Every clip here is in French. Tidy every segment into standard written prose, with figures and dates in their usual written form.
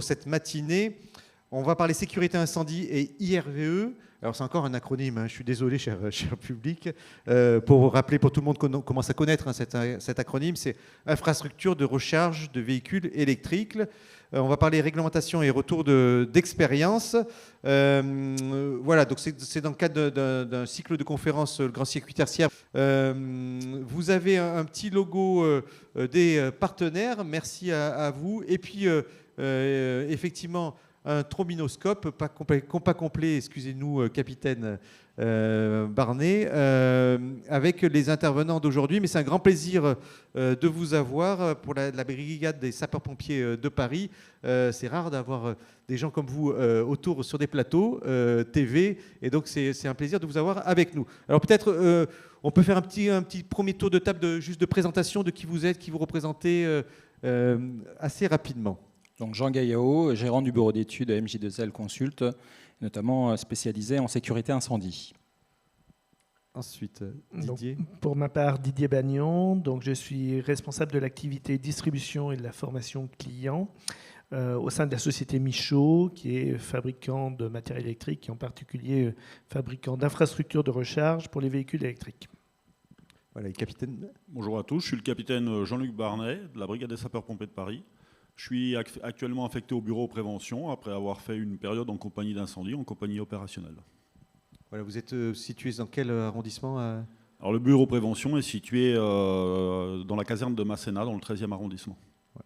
pour cette matinée. On va parler sécurité incendie et IRVE. Alors c'est encore un acronyme, hein, je suis désolé cher public. Pour vous rappeler, pour tout le monde qu'on commence à connaître hein, cet acronyme, c'est infrastructure de recharge de véhicules électriques. On va parler réglementation et retour d'expérience. Voilà, donc c'est dans le cadre d'un cycle de conférences, le Grand Circuit Tertiaire. Vous avez un petit logo des partenaires, merci à vous. Et puis, effectivement, un trombinoscope, pas complet, excusez-nous, capitaine Barnet, avec les intervenants d'aujourd'hui. Mais c'est un grand plaisir de vous avoir pour la brigade des sapeurs-pompiers de Paris. C'est rare d'avoir des gens comme vous autour sur des plateaux TV, et donc c'est un plaisir de vous avoir avec nous. Alors peut-être on peut faire un petit premier tour de table juste de présentation de qui vous êtes, qui vous représentez assez rapidement. Donc Jean Gaillao, gérant du bureau d'études MJ2L Consult, notamment spécialisé en sécurité incendie. Ensuite, Didier. Donc, pour ma part, Didier Bagnon. Donc, je suis responsable de l'activité distribution et de la formation client au sein de la société Michaud, qui est fabricant de matériel électrique et en particulier fabricant d'infrastructures de recharge pour les véhicules électriques. Voilà, le capitaine. Bonjour à tous, je suis le capitaine Jean-Luc Barnet de la brigade des sapeurs-pompiers de Paris. Je suis actuellement affecté au bureau prévention après avoir fait une période en compagnie d'incendie, en compagnie opérationnelle. Voilà, vous êtes situé dans quel arrondissement Alors, le bureau prévention est situé dans la caserne de Masséna, dans le 13e arrondissement. Ouais.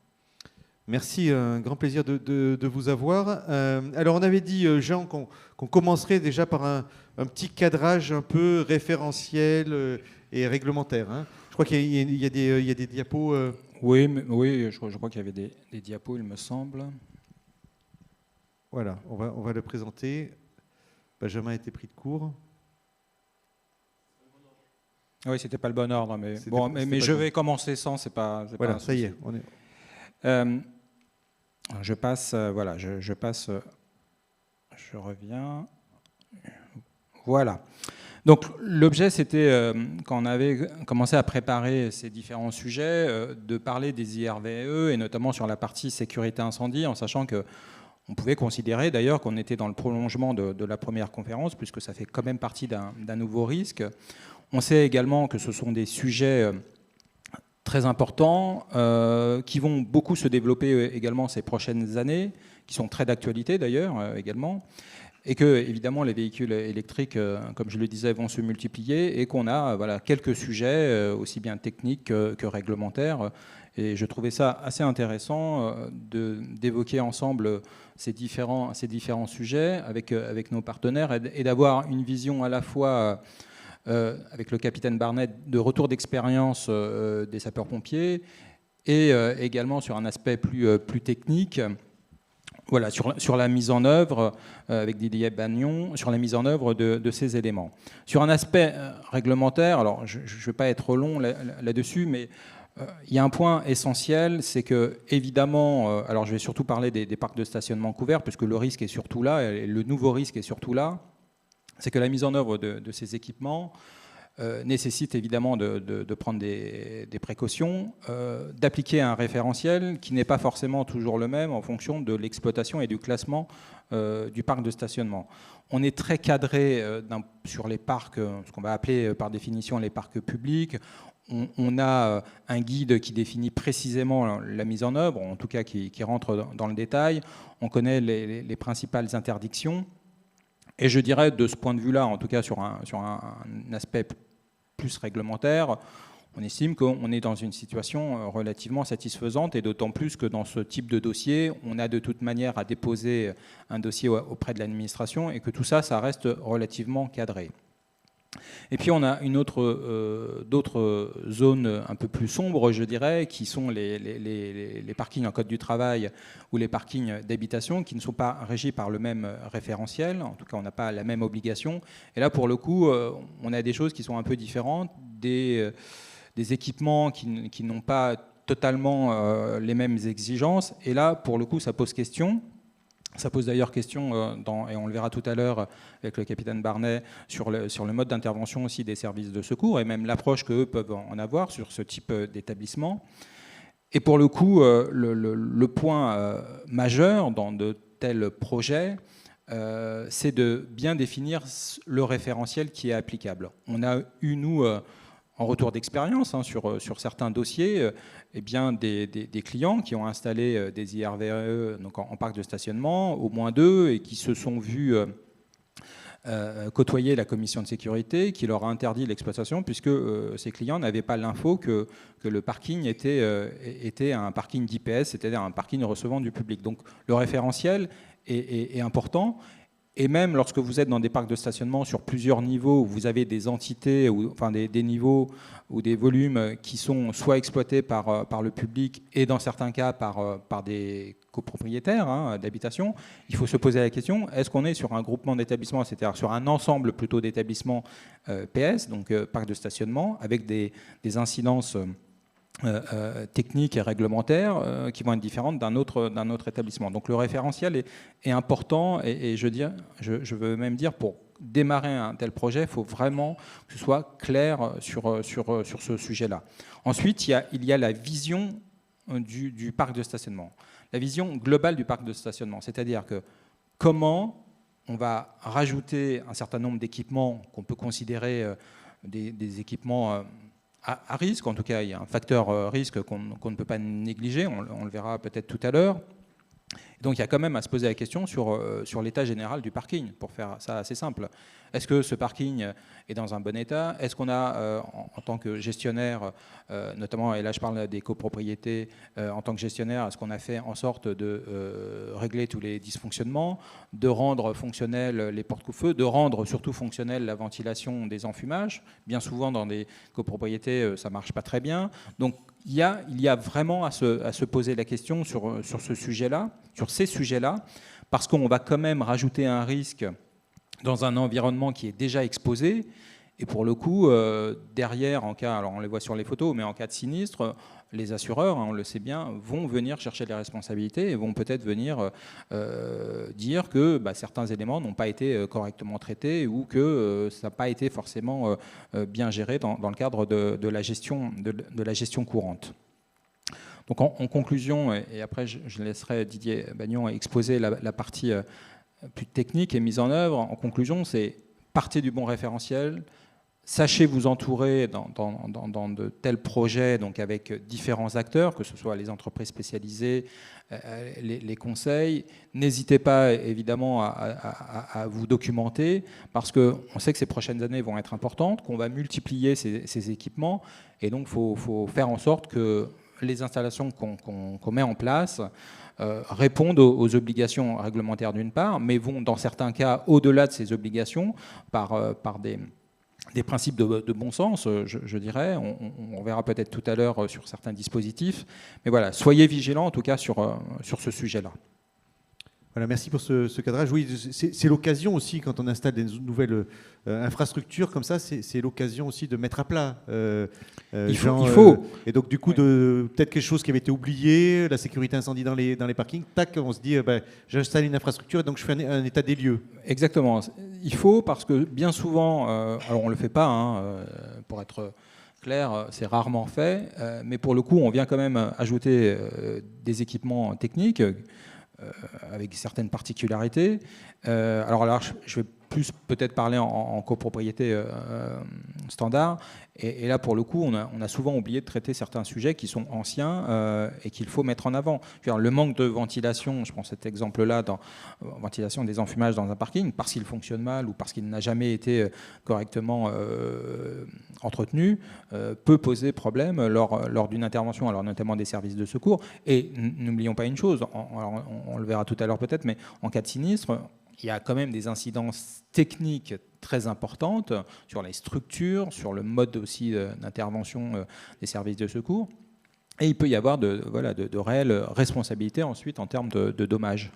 Merci, un grand plaisir de vous avoir. Alors on avait dit, Jean, qu'on commencerait déjà par un petit cadrage un peu référentiel et réglementaire. Hein. Je crois qu'il y a des diapos... Oui, je crois qu'il y avait des diapos, il me semble. Voilà, on va le présenter. Benjamin a été pris de court. Oui, c'était pas le bon ordre, mais bon, mais je vais commencer sans, c'est pas. Voilà, pas ça y est. Je passe, voilà, je passe, je reviens. Voilà. Donc l'objet, c'était, quand on avait commencé à préparer ces différents sujets, de parler des IRVE et notamment sur la partie sécurité incendie, en sachant que on pouvait considérer d'ailleurs qu'on était dans le prolongement de la première conférence, puisque ça fait quand même partie d'un nouveau risque. On sait également que ce sont des sujets très importants, qui vont beaucoup se développer également ces prochaines années, qui sont très d'actualité d'ailleurs également, et que évidemment les véhicules électriques, comme je le disais, vont se multiplier, et qu'on a voilà, quelques sujets, aussi bien techniques que réglementaires. Et je trouvais ça assez intéressant d'évoquer ensemble ces différents sujets avec nos partenaires et d'avoir une vision à la fois avec le capitaine Barnet de retour d'expérience des sapeurs-pompiers et également sur un aspect plus technique. Voilà, sur la mise en œuvre, avec Didier Bagnon, sur la mise en œuvre de ces éléments. Sur un aspect réglementaire, alors je ne vais pas être trop long là-dessus, mais il y a un point essentiel, c'est que, évidemment, alors je vais surtout parler des parcs de stationnement couverts, puisque le risque est surtout là, et le nouveau risque est surtout là, c'est que la mise en œuvre de ces équipements nécessite évidemment de prendre des précautions, d'appliquer un référentiel qui n'est pas forcément toujours le même en fonction de l'exploitation et du classement du parc de stationnement. On est très cadré sur les parcs, ce qu'on va appeler par définition les parcs publics. On a un guide qui définit précisément la mise en œuvre, en tout cas qui rentre dans le détail. On connaît les principales interdictions. Et je dirais, de ce point de vue-là, en tout cas sur un aspect plus réglementaire, on estime qu'on est dans une situation relativement satisfaisante, et d'autant plus que dans ce type de dossier, on a de toute manière à déposer un dossier auprès de l'administration, et que tout ça, ça reste relativement cadré. Et puis on a d'autres zones un peu plus sombres, je dirais, qui sont les parkings en code du travail ou les parkings d'habitation, qui ne sont pas régis par le même référentiel. En tout cas, on n'a pas la même obligation. Et là, pour le coup, on a des choses qui sont un peu différentes, des équipements qui n'ont pas totalement les mêmes exigences. Et là, pour le coup, ça pose question. Ça pose d'ailleurs question, et on le verra tout à l'heure avec le capitaine Barnet, sur le mode d'intervention aussi des services de secours, et même l'approche qu'eux peuvent en avoir sur ce type d'établissement. Et pour le coup, le point majeur dans de tels projets, c'est de bien définir le référentiel qui est applicable. On a eu, nous, en retour d'expérience sur certains dossiers, eh bien, des clients qui ont installé des IRVE donc en parc de stationnement, au moins 2, et qui se sont vus côtoyer la commission de sécurité, qui leur a interdit l'exploitation, puisque ces clients n'avaient pas l'info que le parking était un parking d'IPS, c'est-à-dire un parking recevant du public. Donc le référentiel est important. Et même lorsque vous êtes dans des parcs de stationnement sur plusieurs niveaux, où vous avez des entités, enfin des niveaux ou des volumes qui sont soit exploités par le public et dans certains cas par des copropriétaires d'habitation, il faut se poser la question, est-ce qu'on est sur un groupement d'établissements, c'est-à-dire sur un ensemble plutôt d'établissements PS, donc parcs de stationnement, avec des incidences techniques et réglementaires qui vont être différentes d'un autre établissement. Donc le référentiel est important et je veux même dire pour démarrer un tel projet, il faut vraiment que ce soit clair sur ce sujet-là. Ensuite, il y a la vision du parc de stationnement, la vision globale du parc de stationnement, c'est-à-dire que comment on va rajouter un certain nombre d'équipements qu'on peut considérer des équipements à risque, en tout cas il y a un facteur risque qu'on ne peut pas négliger, on le verra peut-être tout à l'heure. Donc il y a quand même à se poser la question sur l'état général du parking, pour faire ça assez simple. Est-ce que ce parking est dans un bon état? Est-ce qu'on a, en tant que gestionnaire, notamment, et là je parle des copropriétés, en tant que gestionnaire, est-ce qu'on a fait en sorte de régler tous les dysfonctionnements, de rendre fonctionnels les porte-coups-feu, de rendre surtout fonctionnelle la ventilation des enfumages? Bien souvent dans des copropriétés, ça ne marche pas très bien. Donc il y a vraiment à se poser la question sur ce sujet-là, sur ces sujets-là, parce qu'on va quand même rajouter un risque dans un environnement qui est déjà exposé. Et pour le coup, derrière, en cas, alors on les voit sur les photos, mais en cas de sinistre, les assureurs, on le sait bien, vont venir chercher les responsabilités et vont peut-être venir dire que certains éléments n'ont pas été correctement traités ou que ça n'a pas été forcément bien géré dans le cadre de la gestion courante. Donc en conclusion, et après je laisserai Didier Bagnon exposer la partie plus technique et mise en œuvre, en conclusion, c'est partez du bon référentiel, sachez vous entourer dans de tels projets donc avec différents acteurs, que ce soit les entreprises spécialisées, les conseils. N'hésitez pas évidemment à vous documenter, parce qu'on sait que ces prochaines années vont être importantes, qu'on va multiplier ces équipements, et donc il faut faire en sorte que les installations qu'on met en place répondent aux obligations réglementaires d'une part, mais vont dans certains cas au-delà de ces obligations par des principes de bon sens, je dirais. On verra peut-être tout à l'heure sur certains dispositifs. Mais voilà, soyez vigilants en tout cas sur ce sujet-là. Voilà, merci pour ce cadrage. Oui, c'est l'occasion aussi, quand on installe des nouvelles infrastructures comme ça, c'est l'occasion aussi de mettre à plat. Il faut. Et donc, du coup, peut-être quelque chose qui avait été oublié, la sécurité incendie dans les parkings, tac, on se dit, j'installe une infrastructure et donc je fais un état des lieux. Exactement. Il faut, parce que bien souvent, alors on ne le fait pas, pour être clair, c'est rarement fait, mais pour le coup, on vient quand même ajouter des équipements techniques avec certaines particularités. Alors là, je vais plus peut-être parler en copropriété standard. Et là, pour le coup, on a souvent oublié de traiter certains sujets qui sont anciens et qu'il faut mettre en avant. Le manque de ventilation, je prends cet exemple-là, ventilation des enfumages dans un parking, parce qu'il fonctionne mal ou parce qu'il n'a jamais été correctement entretenu, peut poser problème lors d'une intervention, alors notamment des services de secours. Et n'oublions pas une chose, on le verra tout à l'heure peut-être, mais en cas de sinistre, il y a quand même des incidences techniques très importantes sur les structures, sur le mode aussi d'intervention des services de secours. Et il peut y avoir de réelles responsabilités ensuite en termes de dommages.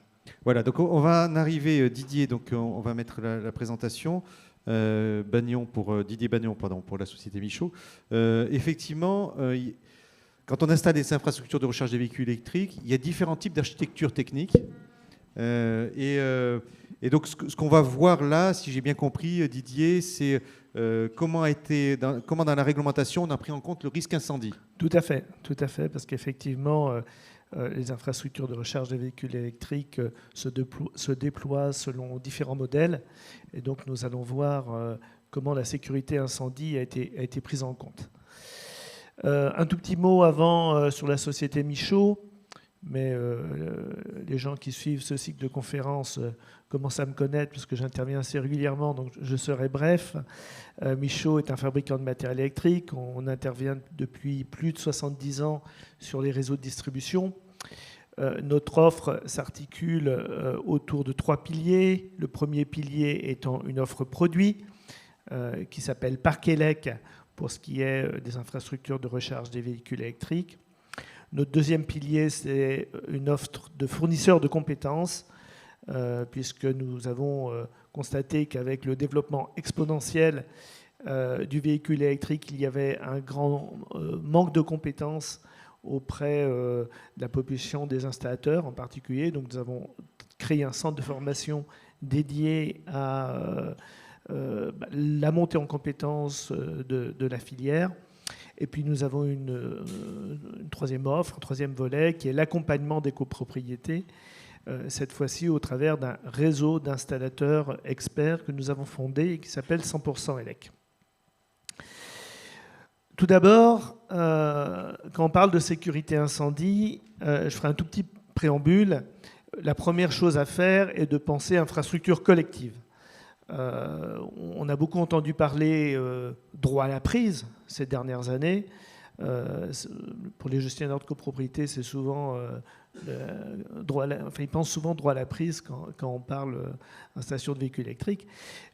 Voilà, donc on va en arriver, Didier, donc on va mettre la présentation. Didier Bagnon, pour la société Michaud. Effectivement, quand on installe des infrastructures de recharge des véhicules électriques, il y a différents types d'architectures techniques. Et donc, ce qu'on va voir là, si j'ai bien compris, Didier, c'est comment dans la réglementation on a pris en compte le risque incendie. Tout à fait, parce qu'effectivement, les infrastructures de recharge des véhicules électriques se déploient selon différents modèles. Et donc, nous allons voir comment la sécurité incendie a été prise en compte. Un tout petit mot avant sur la société Michaud, mais les gens qui suivent ce cycle de conférences commencent à me connaître puisque j'interviens assez régulièrement, donc je serai bref. Michaud est un fabricant de matériel électrique. On intervient depuis plus de 70 ans sur les réseaux de distribution. Notre offre s'articule autour de 3 piliers. Le premier pilier étant une offre produit qui s'appelle Parkelec pour ce qui est des infrastructures de recharge des véhicules électriques. Notre deuxième pilier, c'est une offre de fournisseurs de compétences, puisque nous avons constaté qu'avec le développement exponentiel du véhicule électrique, il y avait un grand manque de compétences auprès de la population des installateurs en particulier. Donc nous avons créé un centre de formation dédié à la montée en compétences de la filière. Et puis nous avons une troisième offre, un troisième volet qui est l'accompagnement des copropriétés, cette fois-ci au travers d'un réseau d'installateurs experts que nous avons fondé et qui s'appelle 100% ELEC. Tout d'abord, quand on parle de sécurité incendie, je ferai un tout petit préambule. La première chose à faire est de penser infrastructure collective. On a beaucoup entendu parler droit à la prise ces dernières années. Pour les gestionnaires de copropriété, c'est souvent ils pensent souvent droit à la prise quand on parle installation de véhicules électriques.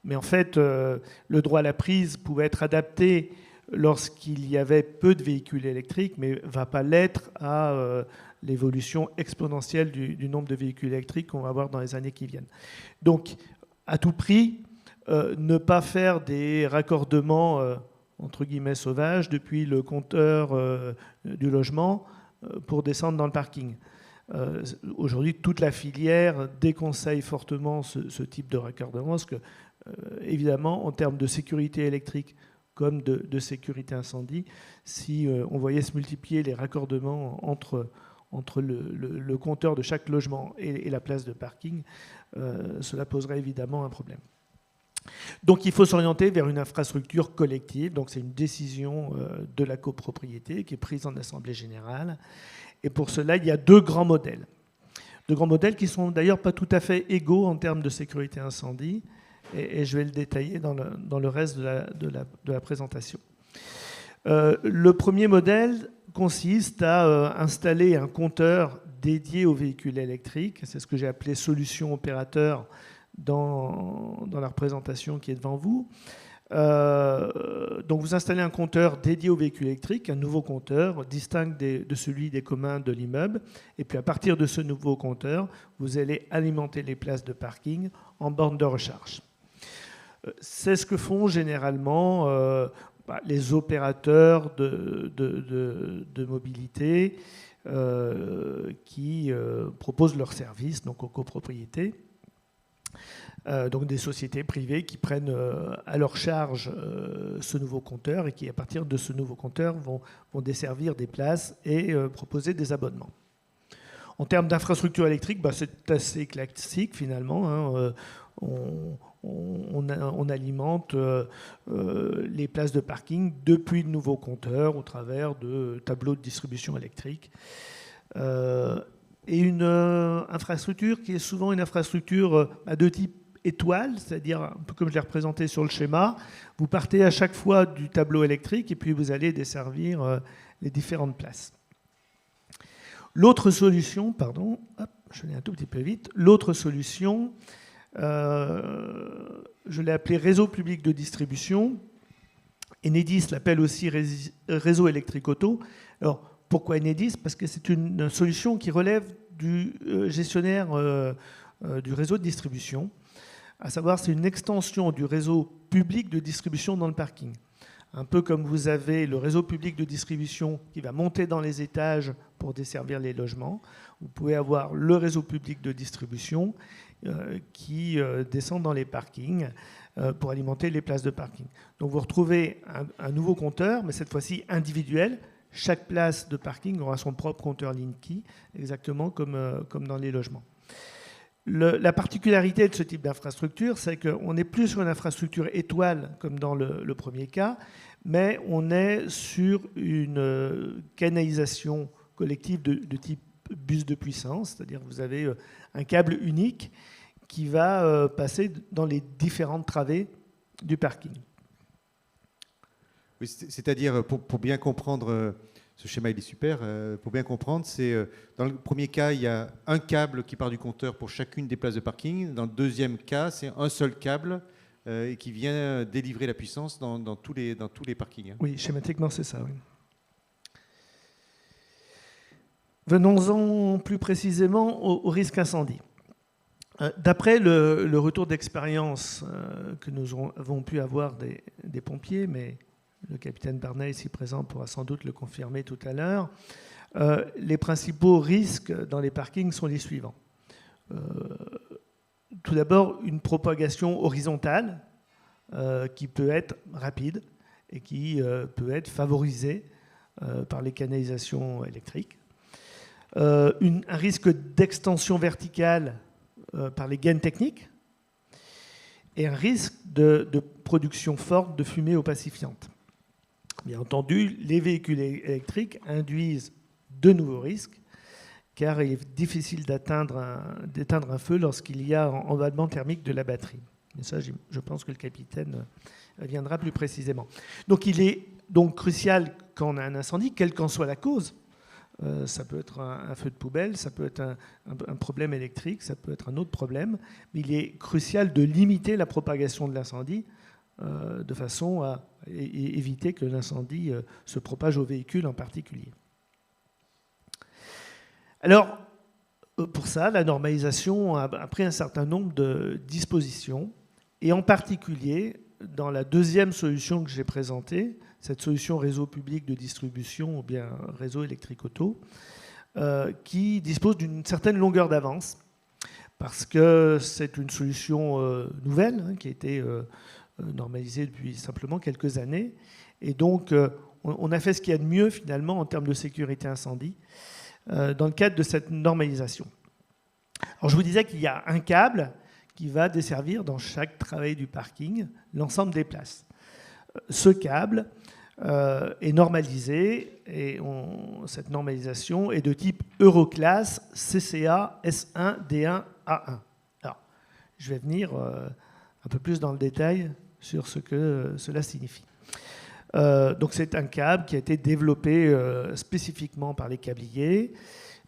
Mais en fait, le droit à la prise pouvait être adapté lorsqu'il y avait peu de véhicules électriques, mais ne va pas l'être à l'évolution exponentielle du nombre de véhicules électriques qu'on va avoir dans les années qui viennent. Donc, à tout prix, ne pas faire des raccordements entre guillemets sauvages depuis le compteur du logement pour descendre dans le parking. Aujourd'hui, toute la filière déconseille fortement ce type de raccordement parce que, évidemment, en termes de sécurité électrique comme de sécurité incendie, si on voyait se multiplier les raccordements entre le compteur de chaque logement et la place de parking, cela poserait évidemment un problème. Donc il faut s'orienter vers une infrastructure collective, donc c'est une décision de la copropriété qui est prise en assemblée générale. Et pour cela, il y a deux grands modèles. Deux grands modèles qui ne sont d'ailleurs pas tout à fait égaux en termes de sécurité incendie, et je vais le détailler dans le reste de la présentation. Le premier modèle consiste à installer un compteur dédié aux véhicules électriques, c'est ce que j'ai appelé solution opérateur dans la représentation qui est devant vous. Donc vous installez un compteur dédié aux véhicules électriques, un nouveau compteur distinct de celui des communs de l'immeuble, et puis à partir de ce nouveau compteur, vous allez alimenter les places de parking en borne de recharge. C'est ce que font généralement les opérateurs de mobilité qui proposent leurs services donc aux copropriétés. Donc des sociétés privées qui prennent à leur charge ce nouveau compteur et qui, à partir de ce nouveau compteur, vont desservir des places et proposer des abonnements. En termes d'infrastructure électrique, c'est assez classique finalement. On alimente les places de parking depuis le nouveau compteur au travers de tableaux de distribution électrique. Et une infrastructure qui est souvent une infrastructure de type étoile, c'est-à-dire un peu comme je l'ai représenté sur le schéma. Vous partez à chaque fois du tableau électrique et puis vous allez desservir les différentes places. L'autre solution, pardon, je vais aller un tout petit peu vite. L'autre solution, je l'ai appelé réseau public de distribution. Enedis l'appelle aussi réseau électrique auto. Alors, pourquoi Enedis ? Parce que c'est une solution qui relève du gestionnaire du réseau de distribution. À savoir, c'est une extension du réseau public de distribution dans le parking. Un peu comme vous avez le réseau public de distribution qui va monter dans les étages pour desservir les logements, vous pouvez avoir le réseau public de distribution qui descend dans les parkings pour alimenter les places de parking. Donc vous retrouvez un nouveau compteur, mais cette fois-ci individuel. Chaque place de parking aura son propre compteur Linky, exactement comme dans les logements. La particularité de ce type d'infrastructure, c'est qu'on n'est plus sur une infrastructure étoile comme dans le premier cas, mais on est sur une canalisation collective de type bus de puissance, c'est-à-dire que vous avez un câble unique qui va passer dans les différentes travées du parking. Oui, c'est-à-dire, pour bien comprendre, ce schéma il est super, pour bien comprendre, c'est dans le premier cas, il y a un câble qui part du compteur pour chacune des places de parking. Dans le deuxième cas, c'est un seul câble et qui vient délivrer la puissance dans tous les parkings. Hein. Oui, schématiquement, c'est ça. Oui. Venons-en plus précisément au risque incendie. D'après le retour d'expérience que nous avons pu avoir des pompiers, mais le capitaine Barnet, ici présent, pourra sans doute le confirmer tout à l'heure, les principaux risques dans les parkings sont les suivants. Tout d'abord, une propagation horizontale qui peut être rapide et qui peut être favorisée par les canalisations électriques. Un risque d'extension verticale par les gaines techniques et un risque de production forte de fumée opacifiante. Bien entendu, les véhicules électriques induisent de nouveaux risques, car il est difficile d'éteindre un feu lorsqu'il y a emballement thermique de la batterie. Et ça, je pense que le capitaine reviendra plus précisément. Donc il est donc crucial quand on a un incendie, quelle qu'en soit la cause, ça peut être un feu de poubelle, ça peut être un problème électrique, ça peut être un autre problème, mais il est crucial de limiter la propagation de l'incendie de façon à éviter que l'incendie se propage au véhicule en particulier. Alors, pour ça, la normalisation a pris un certain nombre de dispositions, et en particulier, dans la deuxième solution que j'ai présentée, cette solution réseau public de distribution ou bien réseau électrique auto, qui dispose d'une certaine longueur d'avance, parce que c'est une solution nouvelle qui a été normalisée depuis simplement quelques années. Et donc, on a fait ce qu'il y a de mieux finalement en termes de sécurité incendie dans le cadre de cette normalisation. Alors, je vous disais qu'il y a un câble qui va desservir dans chaque travée du parking l'ensemble des places. Ce câble est normalisé et cette normalisation est de type Euroclass CCA S1 D1 A1. Alors, je vais venir un peu plus dans le détail sur ce que cela signifie. Donc c'est un câble qui a été développé spécifiquement par les câbliers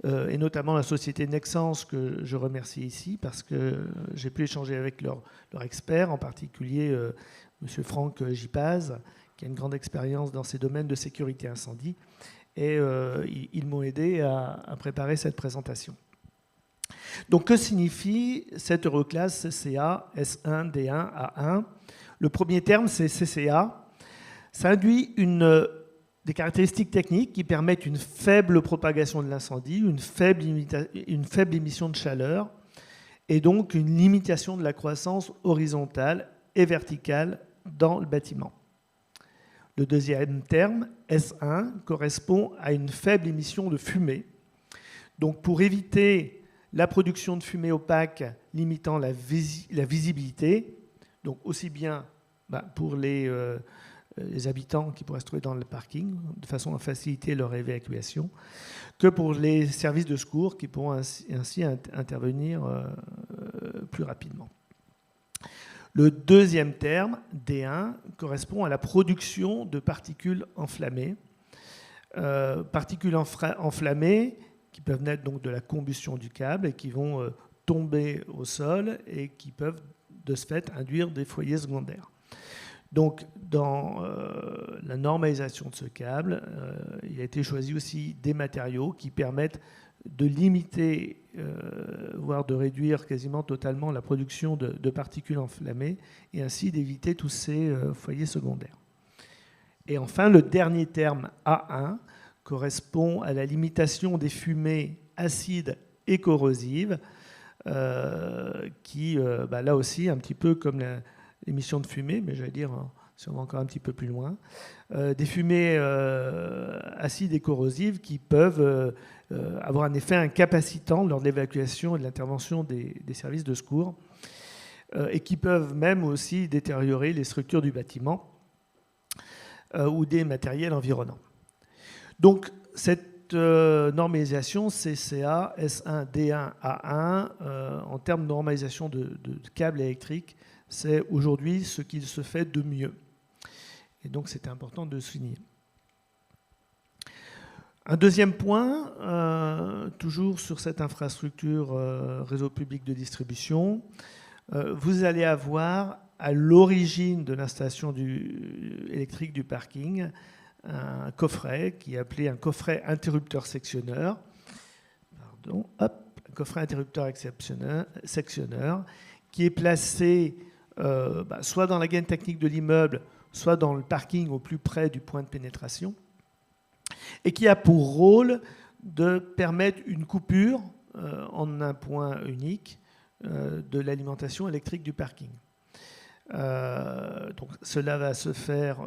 et notamment la société Nexans que je remercie ici parce que j'ai pu échanger avec leur expert, en particulier M. Franck Gipaz, qui a une grande expérience dans ces domaines de sécurité incendie, et ils m'ont aidé à préparer cette présentation. Donc que signifie cette Euroclass CCA S1 D1 A1 ? Le premier terme, c'est CCA. Ça induit des caractéristiques techniques qui permettent une faible propagation de l'incendie, une faible émission de chaleur, et donc une limitation de la croissance horizontale et verticale dans le bâtiment. Le deuxième terme, S1, correspond à une faible émission de fumée. Donc pour éviter la production de fumée opaque limitant la visibilité, donc aussi bien pour les habitants qui pourraient se trouver dans le parking, de façon à faciliter leur évacuation, que pour les services de secours qui pourront ainsi intervenir plus rapidement. Le deuxième terme, D1, correspond à la production de particules enflammées. Particules enflammées qui peuvent naître donc de la combustion du câble et qui vont tomber au sol et qui peuvent de ce fait induire des foyers secondaires. Donc, dans la normalisation de ce câble, il a été choisi aussi des matériaux qui permettent de limiter, voire de réduire quasiment totalement la production de particules enflammées et ainsi d'éviter tous ces foyers secondaires. Et enfin, le dernier terme A1 correspond à la limitation des fumées acides et corrosives, qui, là aussi, un petit peu comme l'émission de fumée, mais j'allais dire, si on va encore un petit peu plus loin, des fumées acides et corrosives qui peuvent avoir un effet incapacitant lors de l'évacuation et de l'intervention des services de secours, et qui peuvent même aussi détériorer les structures du bâtiment ou des matériels environnants. Donc, cette normalisation CCA S1 D1 A1, en termes de normalisation de câbles électriques, c'est aujourd'hui ce qu'il se fait de mieux. Et donc, c'était important de souligner. Un deuxième point, toujours sur cette infrastructure réseau public de distribution, vous allez avoir à l'origine de l'installation électrique du parking un coffret qui est appelé un coffret interrupteur sectionneur. Pardon, hop, un coffret interrupteur sectionneur qui est placé soit dans la gaine technique de l'immeuble, soit dans le parking au plus près du point de pénétration, et qui a pour rôle de permettre une coupure en un point unique de l'alimentation électrique du parking. Donc, cela va se faire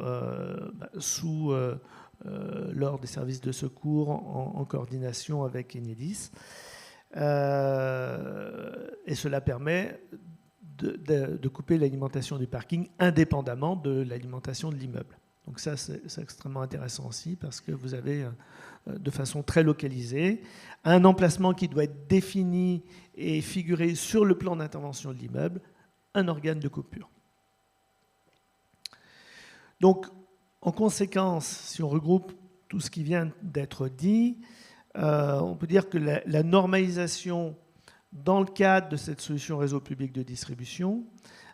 lors des services de secours en coordination avec Enedis. Et cela permet de couper l'alimentation du parking indépendamment de l'alimentation de l'immeuble. Donc ça, c'est extrêmement intéressant aussi parce que vous avez, de façon très localisée, un emplacement qui doit être défini et figuré sur le plan d'intervention de l'immeuble, un organe de coupure. Donc, en conséquence, si on regroupe tout ce qui vient d'être dit, on peut dire que la normalisation dans le cadre de cette solution réseau public de distribution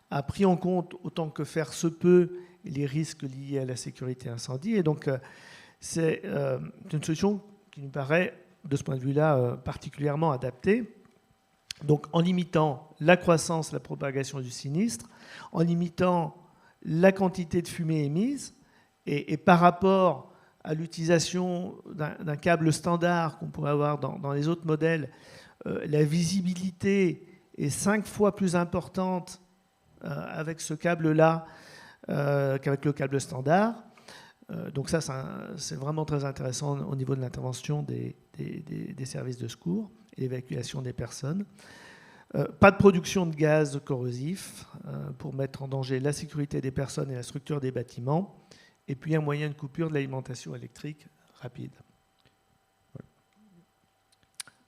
a pris en compte autant que faire se peut les risques liés à la sécurité incendie. Et donc, c'est une solution qui nous paraît, de ce point de vue-là, particulièrement adaptée. Donc, en limitant la croissance, la propagation du sinistre, en limitant la quantité de fumée émise, et par rapport à l'utilisation d'un câble standard qu'on pourrait avoir dans les autres modèles, la visibilité est 5 fois plus importante avec ce câble-là qu'avec le câble standard. Donc ça, c'est vraiment très intéressant au niveau de l'intervention des services de secours et l'évacuation des personnes. Pas de production de gaz corrosif pour mettre en danger la sécurité des personnes et la structure des bâtiments. Et puis un moyen de coupure de l'alimentation électrique rapide.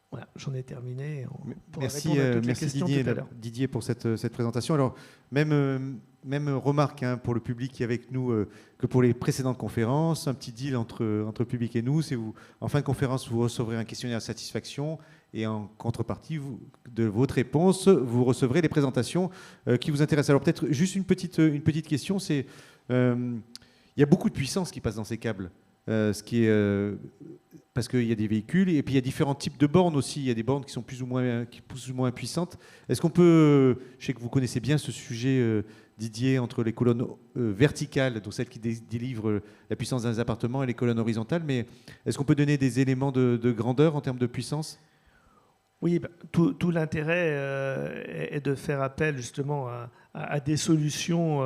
Voilà, j'en ai terminé. Merci Didier pour cette présentation. Alors, même remarque pour le public qui est avec nous que pour les précédentes conférences, un petit deal entre le public et nous, c'est en fin de conférence, vous recevrez un questionnaire de satisfaction et en contrepartie de votre réponse, vous recevrez les présentations qui vous intéressent. Alors peut-être juste une petite question, c'est il y a beaucoup de puissance qui passe dans ces câbles. Parce qu'il y a des véhicules et puis il y a différents types de bornes aussi. Il y a des bornes qui sont plus ou moins puissantes. Est-ce qu'on peut, je sais que vous connaissez bien ce sujet, Didier, entre les colonnes verticales, donc celles qui délivrent la puissance dans les appartements, et les colonnes horizontales, mais est-ce qu'on peut donner des éléments de grandeur en termes de puissance ? Oui, tout l'intérêt est de faire appel justement à des solutions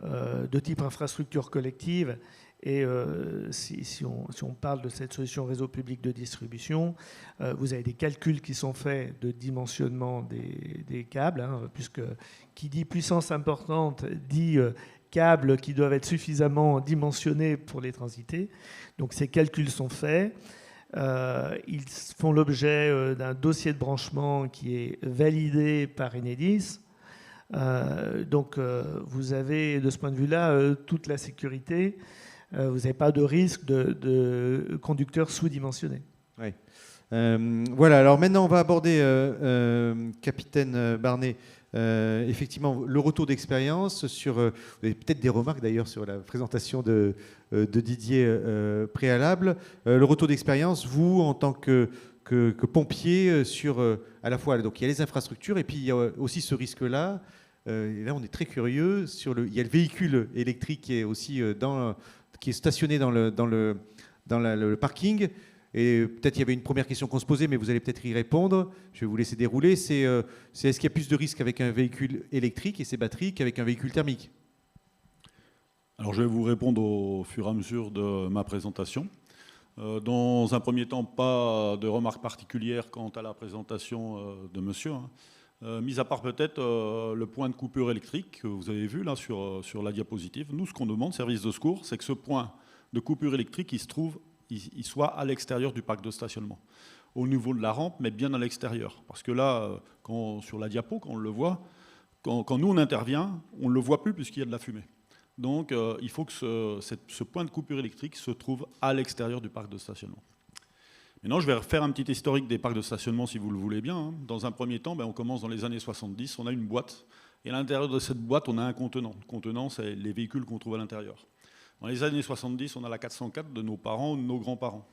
de type infrastructure collective. Et si on parle de cette solution réseau public de distribution, vous avez des calculs qui sont faits de dimensionnement des câbles, puisque qui dit puissance importante dit câbles qui doivent être suffisamment dimensionnés pour les transiter. Donc ces calculs sont faits. Ils font l'objet d'un dossier de branchement qui est validé par Enedis. Donc vous avez de ce point de vue-là toute la sécurité. Vous n'avez pas de risque de conducteurs sous-dimensionnés. Oui. Voilà, alors maintenant on va aborder, capitaine Barnet, effectivement le retour d'expérience sur, vous avez peut-être des remarques d'ailleurs sur la présentation de Didier préalable, le retour d'expérience, vous en tant que pompier sur à la fois, donc il y a les infrastructures et puis il y a aussi ce risque-là. Et là, on est très curieux. Il y a le véhicule électrique qui est aussi dans qui est stationné dans le parking. Et peut-être il y avait une première question qu'on se posait, mais vous allez peut-être y répondre. Je vais vous laisser dérouler. C'est est-ce qu'il y a plus de risques avec un véhicule électrique et ses batteries qu'avec un véhicule thermique? Alors je vais vous répondre au fur et à mesure de ma présentation. Dans un premier temps, pas de remarques particulières quant à la présentation de monsieur. Mis à part peut-être le point de coupure électrique que vous avez vu là sur la diapositive. Nous, ce qu'on demande, service de secours, c'est que ce point de coupure électrique, il soit à l'extérieur du parc de stationnement. Au niveau de la rampe, mais bien à l'extérieur. Parce que là, sur la diapo, quand on le voit, quand nous on intervient, on ne le voit plus puisqu'il y a de la fumée. Donc il faut que ce point de coupure électrique se trouve à l'extérieur du parc de stationnement. Maintenant, je vais refaire un petit historique des parcs de stationnement si vous le voulez bien. Dans un premier temps, on commence dans les années 70, on a une boîte, et à l'intérieur de cette boîte, on a un contenant. Le contenant, c'est les véhicules qu'on trouve à l'intérieur. Dans les années 70, on a la 404 de nos parents ou de nos grands-parents.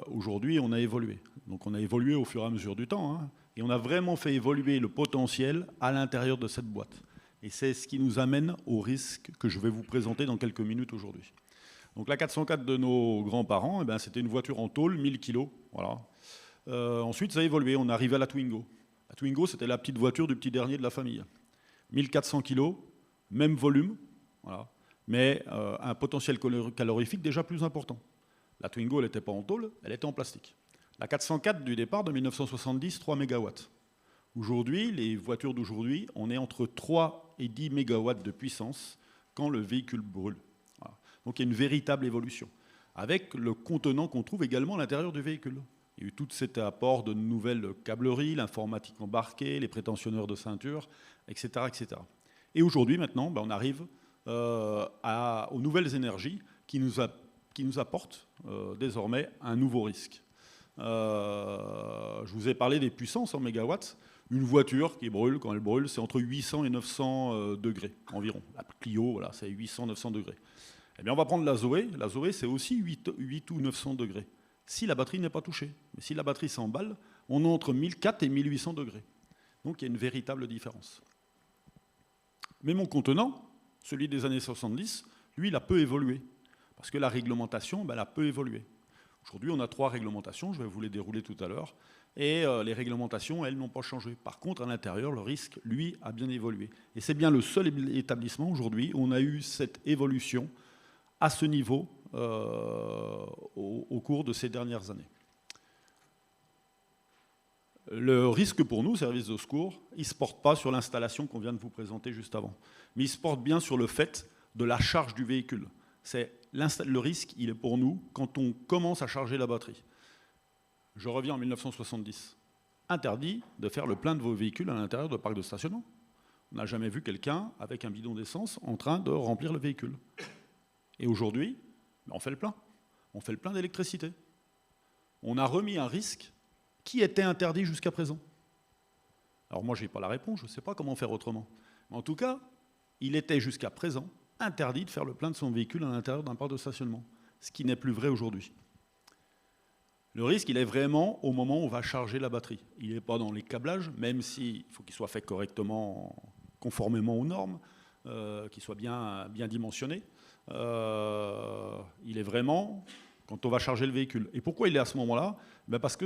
Aujourd'hui, on a évolué. Donc on a évolué au fur et à mesure du temps, et on a vraiment fait évoluer le potentiel à l'intérieur de cette boîte. Et c'est ce qui nous amène au risque que je vais vous présenter dans quelques minutes aujourd'hui. Donc la 404 de nos grands-parents, c'était une voiture en tôle, 1000 kg. Voilà. Ensuite, ça a évolué. On est arrivé à la Twingo. La Twingo, c'était la petite voiture du petit dernier de la famille. 1400 kg, même volume, voilà, mais un potentiel calorifique déjà plus important. La Twingo, elle n'était pas en tôle, elle était en plastique. La 404 du départ de 1970, 3 MW. Aujourd'hui, les voitures d'aujourd'hui, on est entre 3 et 10 MW de puissance quand le véhicule brûle. Voilà. Donc il y a une véritable évolution, avec le contenant qu'on trouve également à l'intérieur du véhicule. Il y a eu tout cet apport de nouvelles câbleries, l'informatique embarquée, les prétensionneurs de ceinture, etc. etc. Et aujourd'hui, maintenant, on arrive aux nouvelles énergies qui nous apportent désormais un nouveau risque. Je vous ai parlé des puissances en mégawatts. Une voiture qui brûle, quand elle brûle, c'est entre 800 et 900 degrés environ. La Clio, voilà, c'est 800-900 degrés. Eh bien, on va prendre la Zoé. La Zoé, c'est aussi 8 ou 900 degrés, si la batterie n'est pas touchée. Mais si la batterie s'emballe, on est entre 1400 et 1800 degrés. Donc, il y a une véritable différence. Mais mon contenant, celui des années 70, lui, il a peu évolué. Parce que la réglementation, elle a peu évolué. Aujourd'hui, on a 3 réglementations, je vais vous les dérouler tout à l'heure. Et les réglementations, elles, n'ont pas changé. Par contre, à l'intérieur, le risque, lui, a bien évolué. Et c'est bien le seul établissement aujourd'hui où on a eu cette évolution à ce niveau au cours de ces dernières années. Le risque pour nous, service de secours, il ne se porte pas sur l'installation qu'on vient de vous présenter juste avant. Mais il se porte bien sur le fait de la charge du véhicule. Le risque, il est pour nous quand on commence à charger la batterie. Je reviens en 1970. Interdit de faire le plein de vos véhicules à l'intérieur de parcs de stationnement. On n'a jamais vu quelqu'un avec un bidon d'essence en train de remplir le véhicule. Et aujourd'hui, on fait le plein. On fait le plein d'électricité. On a remis un risque qui était interdit jusqu'à présent. Alors moi, je n'ai pas la réponse, je ne sais pas comment faire autrement. Mais en tout cas, il était jusqu'à présent interdit de faire le plein de son véhicule à l'intérieur d'un parc de stationnement, ce qui n'est plus vrai aujourd'hui. Le risque, il est vraiment au moment où on va charger la batterie. Il n'est pas dans les câblages, même s'il faut qu'il soit fait correctement, conformément aux normes, qu'il soit bien dimensionné. Il est vraiment quand on va charger le véhicule. Et pourquoi il est à ce moment-là? Parce que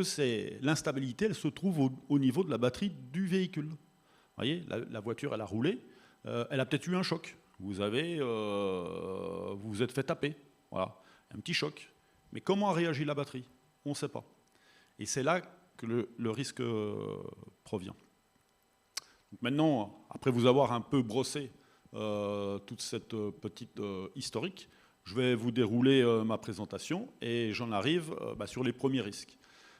l'instabilité, elle se trouve au niveau de la batterie du véhicule. Vous voyez, la voiture, elle a roulé, elle a peut-être eu un choc. Vous vous êtes fait taper. Voilà, un petit choc. Mais comment a réagi la batterie? On ne sait pas. Et c'est là que le risque provient. Donc maintenant, après vous avoir un peu brossé toute cette petite historique, je vais vous dérouler ma présentation et j'en arrive sur les premiers risques.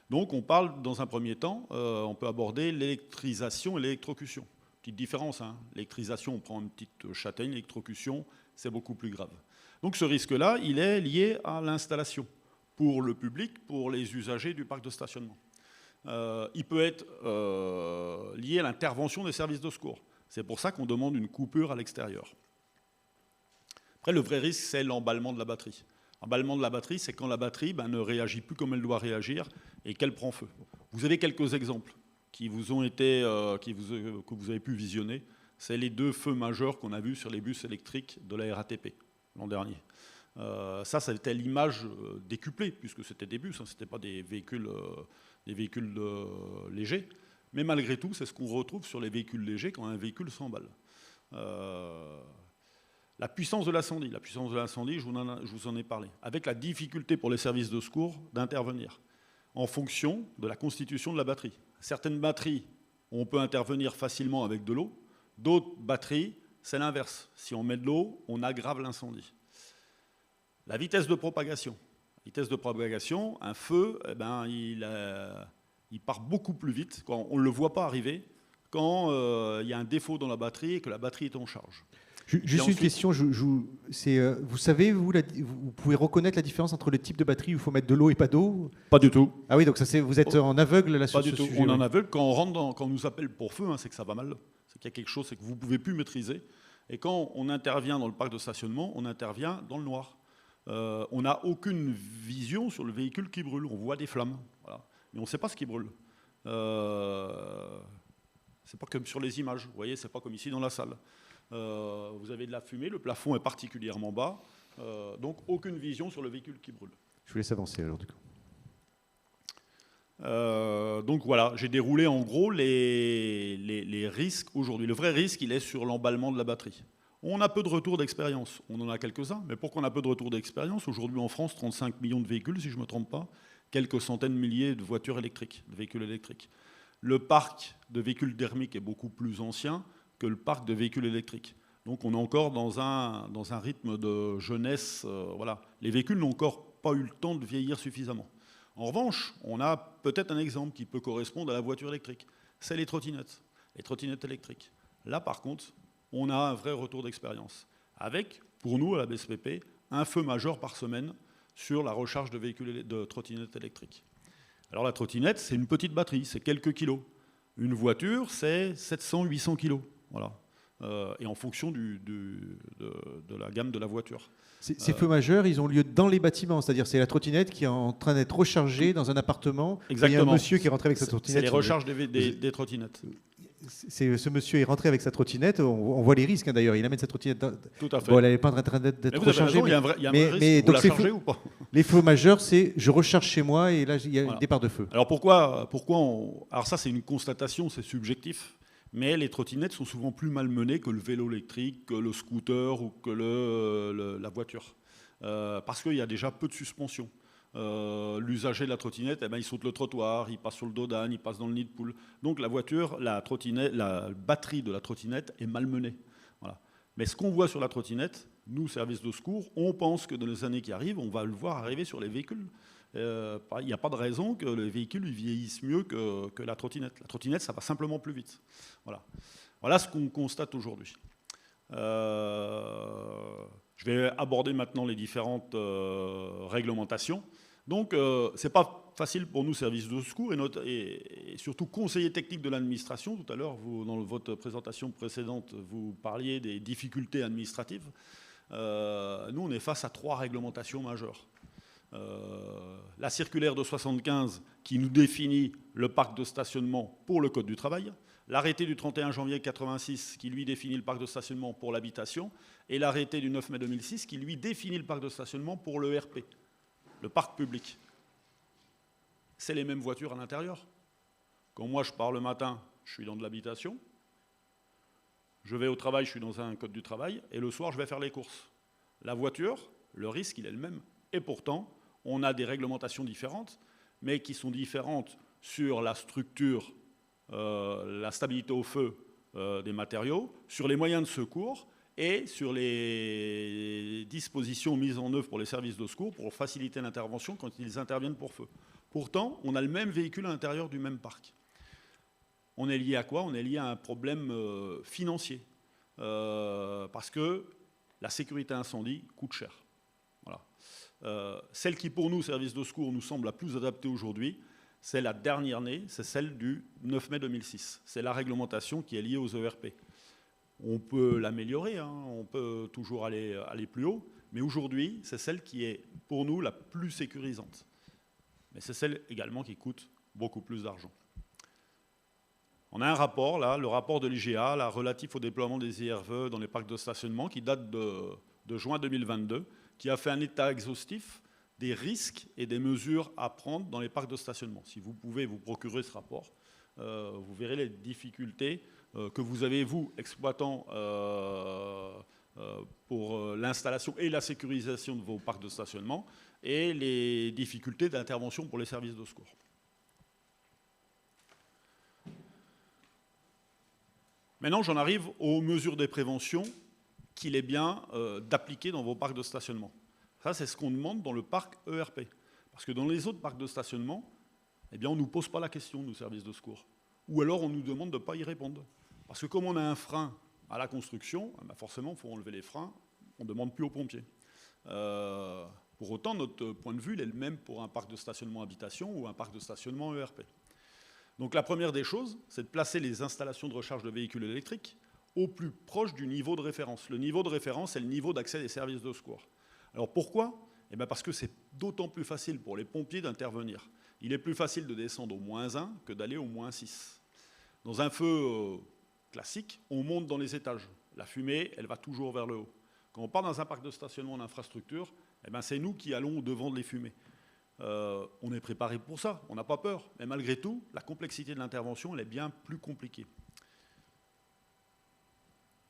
Donc on parle dans un premier temps, on peut aborder l'électrisation et l'électrocution. Petite différence, l'électrisation, on prend une petite châtaigne, l'électrocution, c'est beaucoup plus grave. Donc ce risque-là, il est lié à l'installation pour le public, pour les usagers du parc de stationnement. Il peut être lié à l'intervention des services de secours. C'est pour ça qu'on demande une coupure à l'extérieur. Après, le vrai risque, c'est l'emballement de la batterie. L'emballement de la batterie, c'est quand la batterie ne réagit plus comme elle doit réagir et qu'elle prend feu. Vous avez quelques exemples qui vous ont été, que vous avez pu visionner. C'est les 2 feux majeurs qu'on a vus sur les bus électriques de la RATP l'an dernier. Ça c'était l'image décuplée, puisque c'était des bus, hein, ce n'était pas des véhicules légers. Mais malgré tout, c'est ce qu'on retrouve sur les véhicules légers quand un véhicule s'emballe. La puissance de l'incendie, je vous en ai parlé, avec la difficulté pour les services de secours d'intervenir en fonction de la constitution de la batterie. Certaines batteries, on peut intervenir facilement avec de l'eau, d'autres batteries, c'est l'inverse. Si on met de l'eau, on aggrave l'incendie. La vitesse de propagation. Un feu, eh ben, il part beaucoup plus vite quand on ne le voit pas arriver, quand il y a un défaut dans la batterie et que la batterie est en charge. Juste une question, vous savez, vous pouvez reconnaître la différence entre le type de batterie où il faut mettre de l'eau et pas d'eau? Pas du tout. Ah oui, donc vous êtes en aveugle là sur ce sujet. On est en aveugle. Quand on nous appelle pour feu, hein, c'est que ça va mal. C'est qu'il y a quelque chose, c'est que vous ne pouvez plus maîtriser. Et quand on intervient dans le parc de stationnement, on intervient dans le noir. On n'a aucune vision sur le véhicule qui brûle. On voit des flammes. Voilà. Mais on ne sait pas ce qui brûle. C'est pas comme sur les images. Vous voyez, c'est pas comme ici dans la salle. Vous avez de la fumée, le plafond est particulièrement bas, donc aucune vision sur le véhicule qui brûle. Je vous laisse avancer alors du coup. Donc voilà, j'ai déroulé en gros les risques aujourd'hui. Le vrai risque, il est sur l'emballement de la batterie. On a peu de retours d'expérience, on en a quelques-uns, mais pourquoi on a peu de retours d'expérience? Aujourd'hui en France, 35 millions de véhicules, si je ne me trompe pas, quelques centaines de milliers de voitures électriques, de véhicules électriques. Le parc de véhicules thermiques est beaucoup plus ancien que le parc de véhicules électriques. Donc on est encore dans un rythme de jeunesse. Voilà. Les véhicules n'ont encore pas eu le temps de vieillir suffisamment. En revanche, on a peut-être un exemple qui peut correspondre à la voiture électrique. C'est les trottinettes électriques. Là, par contre, on a un vrai retour d'expérience. Avec, pour nous, à la BSPP, un feu majeur par semaine sur la recharge de trottinettes électriques. Alors la trottinette, c'est une petite batterie, c'est quelques kilos. Une voiture, c'est 700-800 kilos. Voilà. Et en fonction de la gamme de la voiture. Ces feux majeurs, ils ont lieu dans les bâtiments, c'est-à-dire c'est la trottinette qui est en train d'être rechargée dans un appartement. Exactement. Il y a un monsieur qui est rentré avec sa trottinette. C'est les recharges des trottinettes. Ce monsieur est rentré avec sa trottinette, on voit les risques hein, d'ailleurs, il amène sa trottinette. Tout à fait. Bon, elle n'est pas en train d'être rechargée. Il y a un vrai risque, vous la chargez ou pas? Les feux majeurs, c'est je recharge chez moi et là il y a un départ de feu. Alors alors ça c'est une constatation, c'est subjectif. Mais les trottinettes sont souvent plus malmenées que le vélo électrique, que le scooter ou que la voiture. Parce qu'il y a déjà peu de suspension. L'usager de la trottinette, il saute le trottoir, il passe sur le dos d'âne, il passe dans le nid de poule. Donc la batterie de la trottinette est malmenée. Voilà. Mais ce qu'on voit sur la trottinette, nous, services de secours, on pense que dans les années qui arrivent, on va le voir arriver sur les véhicules. Il n'y a pas de raison que les véhicules vieillissent mieux que la trottinette. La trottinette, ça va simplement plus vite. Voilà ce qu'on constate aujourd'hui. Je vais aborder maintenant les différentes réglementations. Donc, ce n'est pas facile pour nous, services de secours, et surtout conseillers techniques de l'administration. Tout à l'heure, dans votre présentation précédente, vous parliez des difficultés administratives. Nous, on est face à 3 réglementations majeures. La circulaire de 75 qui nous définit le parc de stationnement pour le Code du travail, l'arrêté du 31 janvier 86 qui lui définit le parc de stationnement pour l'habitation, et l'arrêté du 9 mai 2006 qui lui définit le parc de stationnement pour le RP, le parc public. C'est les mêmes voitures à l'intérieur. Quand moi je pars le matin, je suis dans de l'habitation, je vais au travail, je suis dans un Code du travail, et le soir je vais faire les courses. La voiture, le risque il est le même. Et pourtant, on a des réglementations différentes, mais qui sont différentes sur la structure, la stabilité au feu des matériaux, sur les moyens de secours et sur les dispositions mises en œuvre pour les services de secours pour faciliter l'intervention quand ils interviennent pour feu. Pourtant, on a le même véhicule à l'intérieur du même parc. On est lié à quoi? On est lié à un problème financier, parce que la sécurité incendie coûte cher. Voilà. Celle qui, pour nous, services de secours, nous semble la plus adaptée aujourd'hui, c'est la dernière née, c'est celle du 9 mai 2006. C'est la réglementation qui est liée aux ERP. On peut l'améliorer, hein, on peut toujours aller plus haut, mais aujourd'hui, c'est celle qui est, pour nous, la plus sécurisante. Mais c'est celle également qui coûte beaucoup plus d'argent. On a un rapport, là, le rapport de l'IGA, là, relatif au déploiement des IRVE dans les parcs de stationnement, qui date de juin 2022, qui a fait un état exhaustif des risques et des mesures à prendre dans les parcs de stationnement. Si vous pouvez vous procurer ce rapport, vous verrez les difficultés que vous avez, vous, exploitant, pour l'installation et la sécurisation de vos parcs de stationnement, et les difficultés d'intervention pour les services de secours. Maintenant, j'en arrive aux mesures de prévention qu'il est bien d'appliquer dans vos parcs de stationnement. Ça, c'est ce qu'on demande dans le parc ERP. Parce que dans les autres parcs de stationnement, eh bien, on ne nous pose pas la question, nous, services de secours. Ou alors, on nous demande de ne pas y répondre. Parce que comme on a un frein à la construction, eh bien, forcément, il faut enlever les freins, on ne demande plus aux pompiers. Pour autant, notre point de vue il est le même pour un parc de stationnement habitation ou un parc de stationnement ERP. Donc la première des choses, c'est de placer les installations de recharge de véhicules électriques au plus proche du niveau de référence. Le niveau de référence, c'est le niveau d'accès des services de secours. Alors pourquoi ? Eh bien parce que c'est d'autant plus facile pour les pompiers d'intervenir. Il est plus facile de descendre au -1 que d'aller au -6. Dans un feu classique, on monte dans les étages. La fumée, elle va toujours vers le haut. Quand on part dans un parc de stationnement en infrastructure, eh bien c'est nous qui allons au-devant des fumées. On est préparé pour ça, on n'a pas peur. Mais malgré tout, la complexité de l'intervention, elle est bien plus compliquée.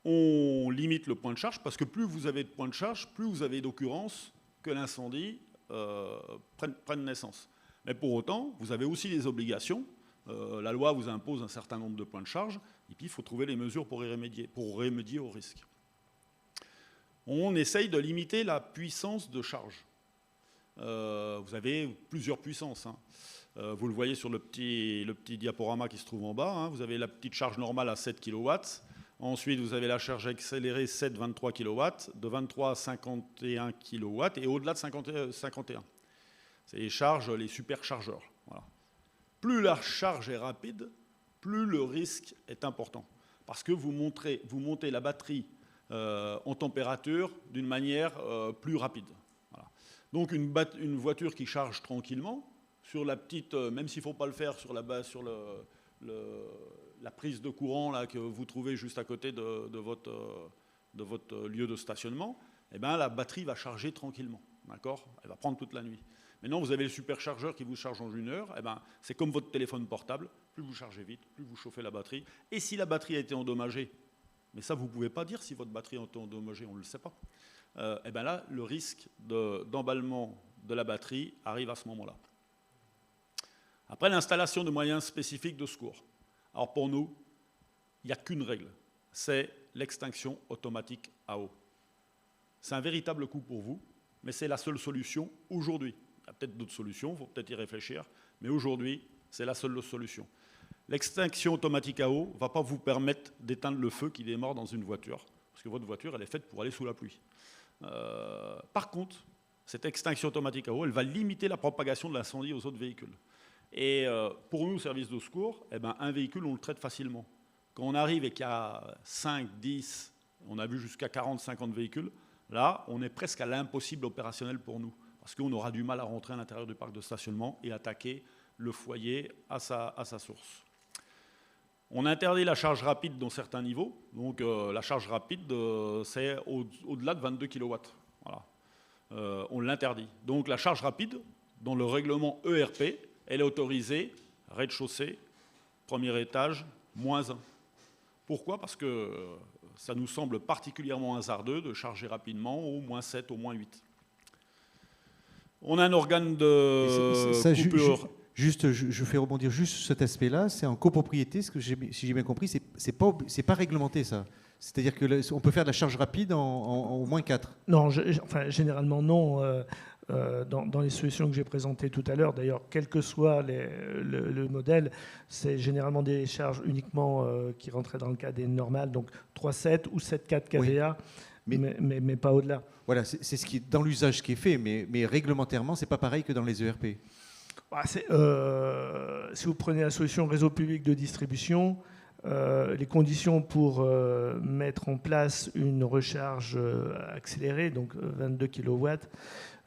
On limite le point de charge, parce que plus vous avez de points de charge, plus vous avez d'occurrences que l'incendie prenne naissance. Mais pour autant, vous avez aussi des obligations. La loi vous impose un certain nombre de points de charge, et puis il faut trouver les mesures pour remédier au risque. On essaye de limiter la puissance de charge. Vous avez plusieurs puissances. Vous le voyez sur le petit diaporama qui se trouve en bas. Vous avez la petite charge normale à 7 kW. Ensuite, vous avez la charge accélérée 7-23 kW, de 23 à 51 kW, et au-delà de 51. C'est les charges, les superchargeurs. Voilà. Plus la charge est rapide, plus le risque est important. Parce que vous montez la batterie en température d'une manière plus rapide. Voilà. Donc une voiture qui charge tranquillement, sur la petite, même s'il ne faut pas le faire sur la prise de courant là, que vous trouvez juste à côté de votre lieu de stationnement, eh bien, la batterie va charger tranquillement. D'accord ? Elle va prendre toute la nuit. Maintenant, vous avez le superchargeur qui vous charge en 1 heure. Eh ben, c'est comme votre téléphone portable. Plus vous chargez vite, plus vous chauffez la batterie. Et si la batterie a été endommagée, mais ça, vous ne pouvez pas dire si votre batterie a été endommagée, on ne le sait pas. Eh ben là, le risque d'emballement de la batterie arrive à ce moment-là. Après, l'installation de moyens spécifiques de secours. Alors pour nous, il n'y a qu'une règle, c'est l'extinction automatique à eau. C'est un véritable coût pour vous, mais c'est la seule solution aujourd'hui. Il y a peut-être d'autres solutions, il faut peut-être y réfléchir, mais aujourd'hui, c'est la seule solution. L'extinction automatique à eau ne va pas vous permettre d'éteindre le feu qui démarre dans une voiture, parce que votre voiture, elle est faite pour aller sous la pluie. Par contre, cette extinction automatique à eau, elle va limiter la propagation de l'incendie aux autres véhicules. Et pour nous, service de secours, eh ben, un véhicule, on le traite facilement. Quand on arrive et qu'il y a 5, 10, on a vu jusqu'à 40, 50 véhicules, là, on est presque à l'impossible opérationnel pour nous, parce qu'on aura du mal à rentrer à l'intérieur du parc de stationnement et attaquer le foyer à sa source. On interdit la charge rapide dans certains niveaux. Donc la charge rapide, c'est au-delà de 22 kW. Voilà. On l'interdit. Donc la charge rapide, dans le règlement ERP, elle est autorisée, rez-de-chaussée, premier étage, -1. Pourquoi ? Parce que ça nous semble particulièrement hasardeux de charger rapidement au -7, au -8. On a un organe de coupure. Juste, je fais rebondir juste sur cet aspect-là. C'est en copropriété, si j'ai bien compris, c'est pas réglementé ça. C'est-à-dire qu'on peut faire de la charge rapide en -4. Non, généralement non. Dans les solutions que j'ai présentées tout à l'heure, d'ailleurs, quel que soit le modèle, c'est généralement des charges uniquement qui rentraient dans le cadre des normales, donc 3.7 ou 7.4 kVA, oui. mais pas au-delà. Voilà, c'est ce qui est dans l'usage qui est fait, mais réglementairement, c'est pas pareil que dans les ERP. Si vous prenez la solution réseau public de distribution, les conditions pour mettre en place une recharge accélérée, donc 22 kW,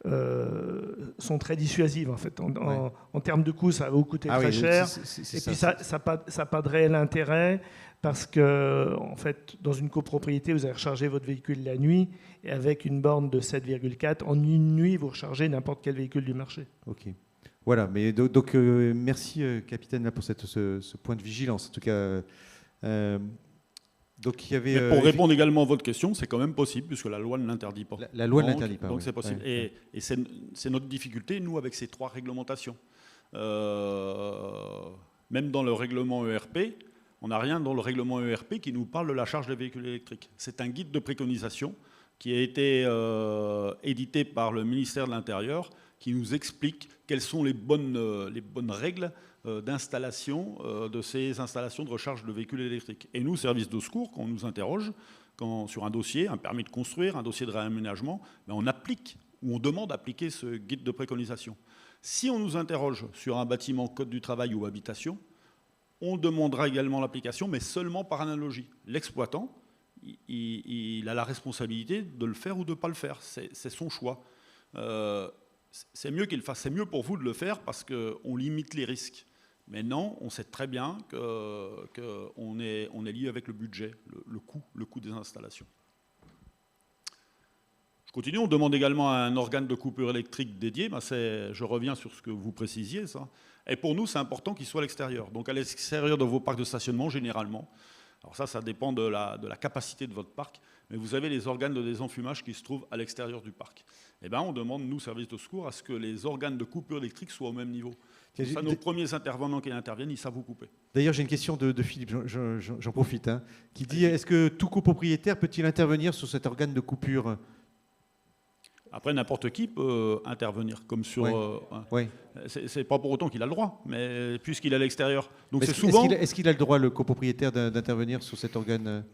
sont très dissuasives en fait. En termes de coût, ça va vous coûter très cher. Et puis ça n'a pas de réel intérêt parce que en fait, dans une copropriété, vous allez recharger votre véhicule la nuit et avec une borne de 7,4, en une nuit, vous rechargez n'importe quel véhicule du marché. Ok. Voilà. Mais donc merci capitaine là pour ce point de vigilance. En tout cas. Donc, il y avait, pour répondre également à votre question, c'est quand même possible, puisque la loi ne l'interdit pas. La loi ne l'interdit pas. Donc c'est possible. Ouais. Et c'est notre difficulté, nous, avec ces 3 réglementations. Même dans le règlement ERP, on n'a rien dans le règlement ERP qui nous parle de la charge des véhicules électriques. C'est un guide de préconisation qui a été édité par le ministère de l'Intérieur, qui nous explique quelles sont les bonnes règles d'installation de ces installations de recharge de véhicules électriques. Et nous, service de secours, quand on nous interroge sur un dossier, un permis de construire, un dossier de réaménagement, on applique ou on demande d'appliquer ce guide de préconisation. Si on nous interroge sur un bâtiment, code du travail ou habitation, on demandera également l'application, mais seulement par analogie. L'exploitant, il a la responsabilité de le faire ou de ne pas le faire. C'est son choix. C'est mieux qu'il le fasse. C'est mieux pour vous de le faire parce qu'on limite les risques. Mais non, on sait très bien qu'on est lié avec le budget, le coût des installations. Je continue, on demande également un organe de coupure électrique dédié. Je reviens sur ce que vous précisiez, ça. Et pour nous, c'est important qu'il soit à l'extérieur. Donc à l'extérieur de vos parcs de stationnement, généralement. Alors ça dépend de la capacité de votre parc. Mais vous avez les organes de désenfumage qui se trouvent à l'extérieur du parc. Eh bien, on demande, nous, service de secours, à ce que les organes de coupure électrique soient au même niveau. Ça, nos premiers intervenants qui interviennent, ils savent vous couper. D'ailleurs, j'ai une question de Philippe, j'en profite, qui dit, est-ce que tout copropriétaire peut-il intervenir sur cet organe de coupure ? Après, n'importe qui peut intervenir, comme sur... C'est pas pour autant qu'il a le droit, mais puisqu'il est à l'extérieur. Donc c'est souvent... Est-ce qu'il a le droit, le copropriétaire, d'intervenir sur cet organe ?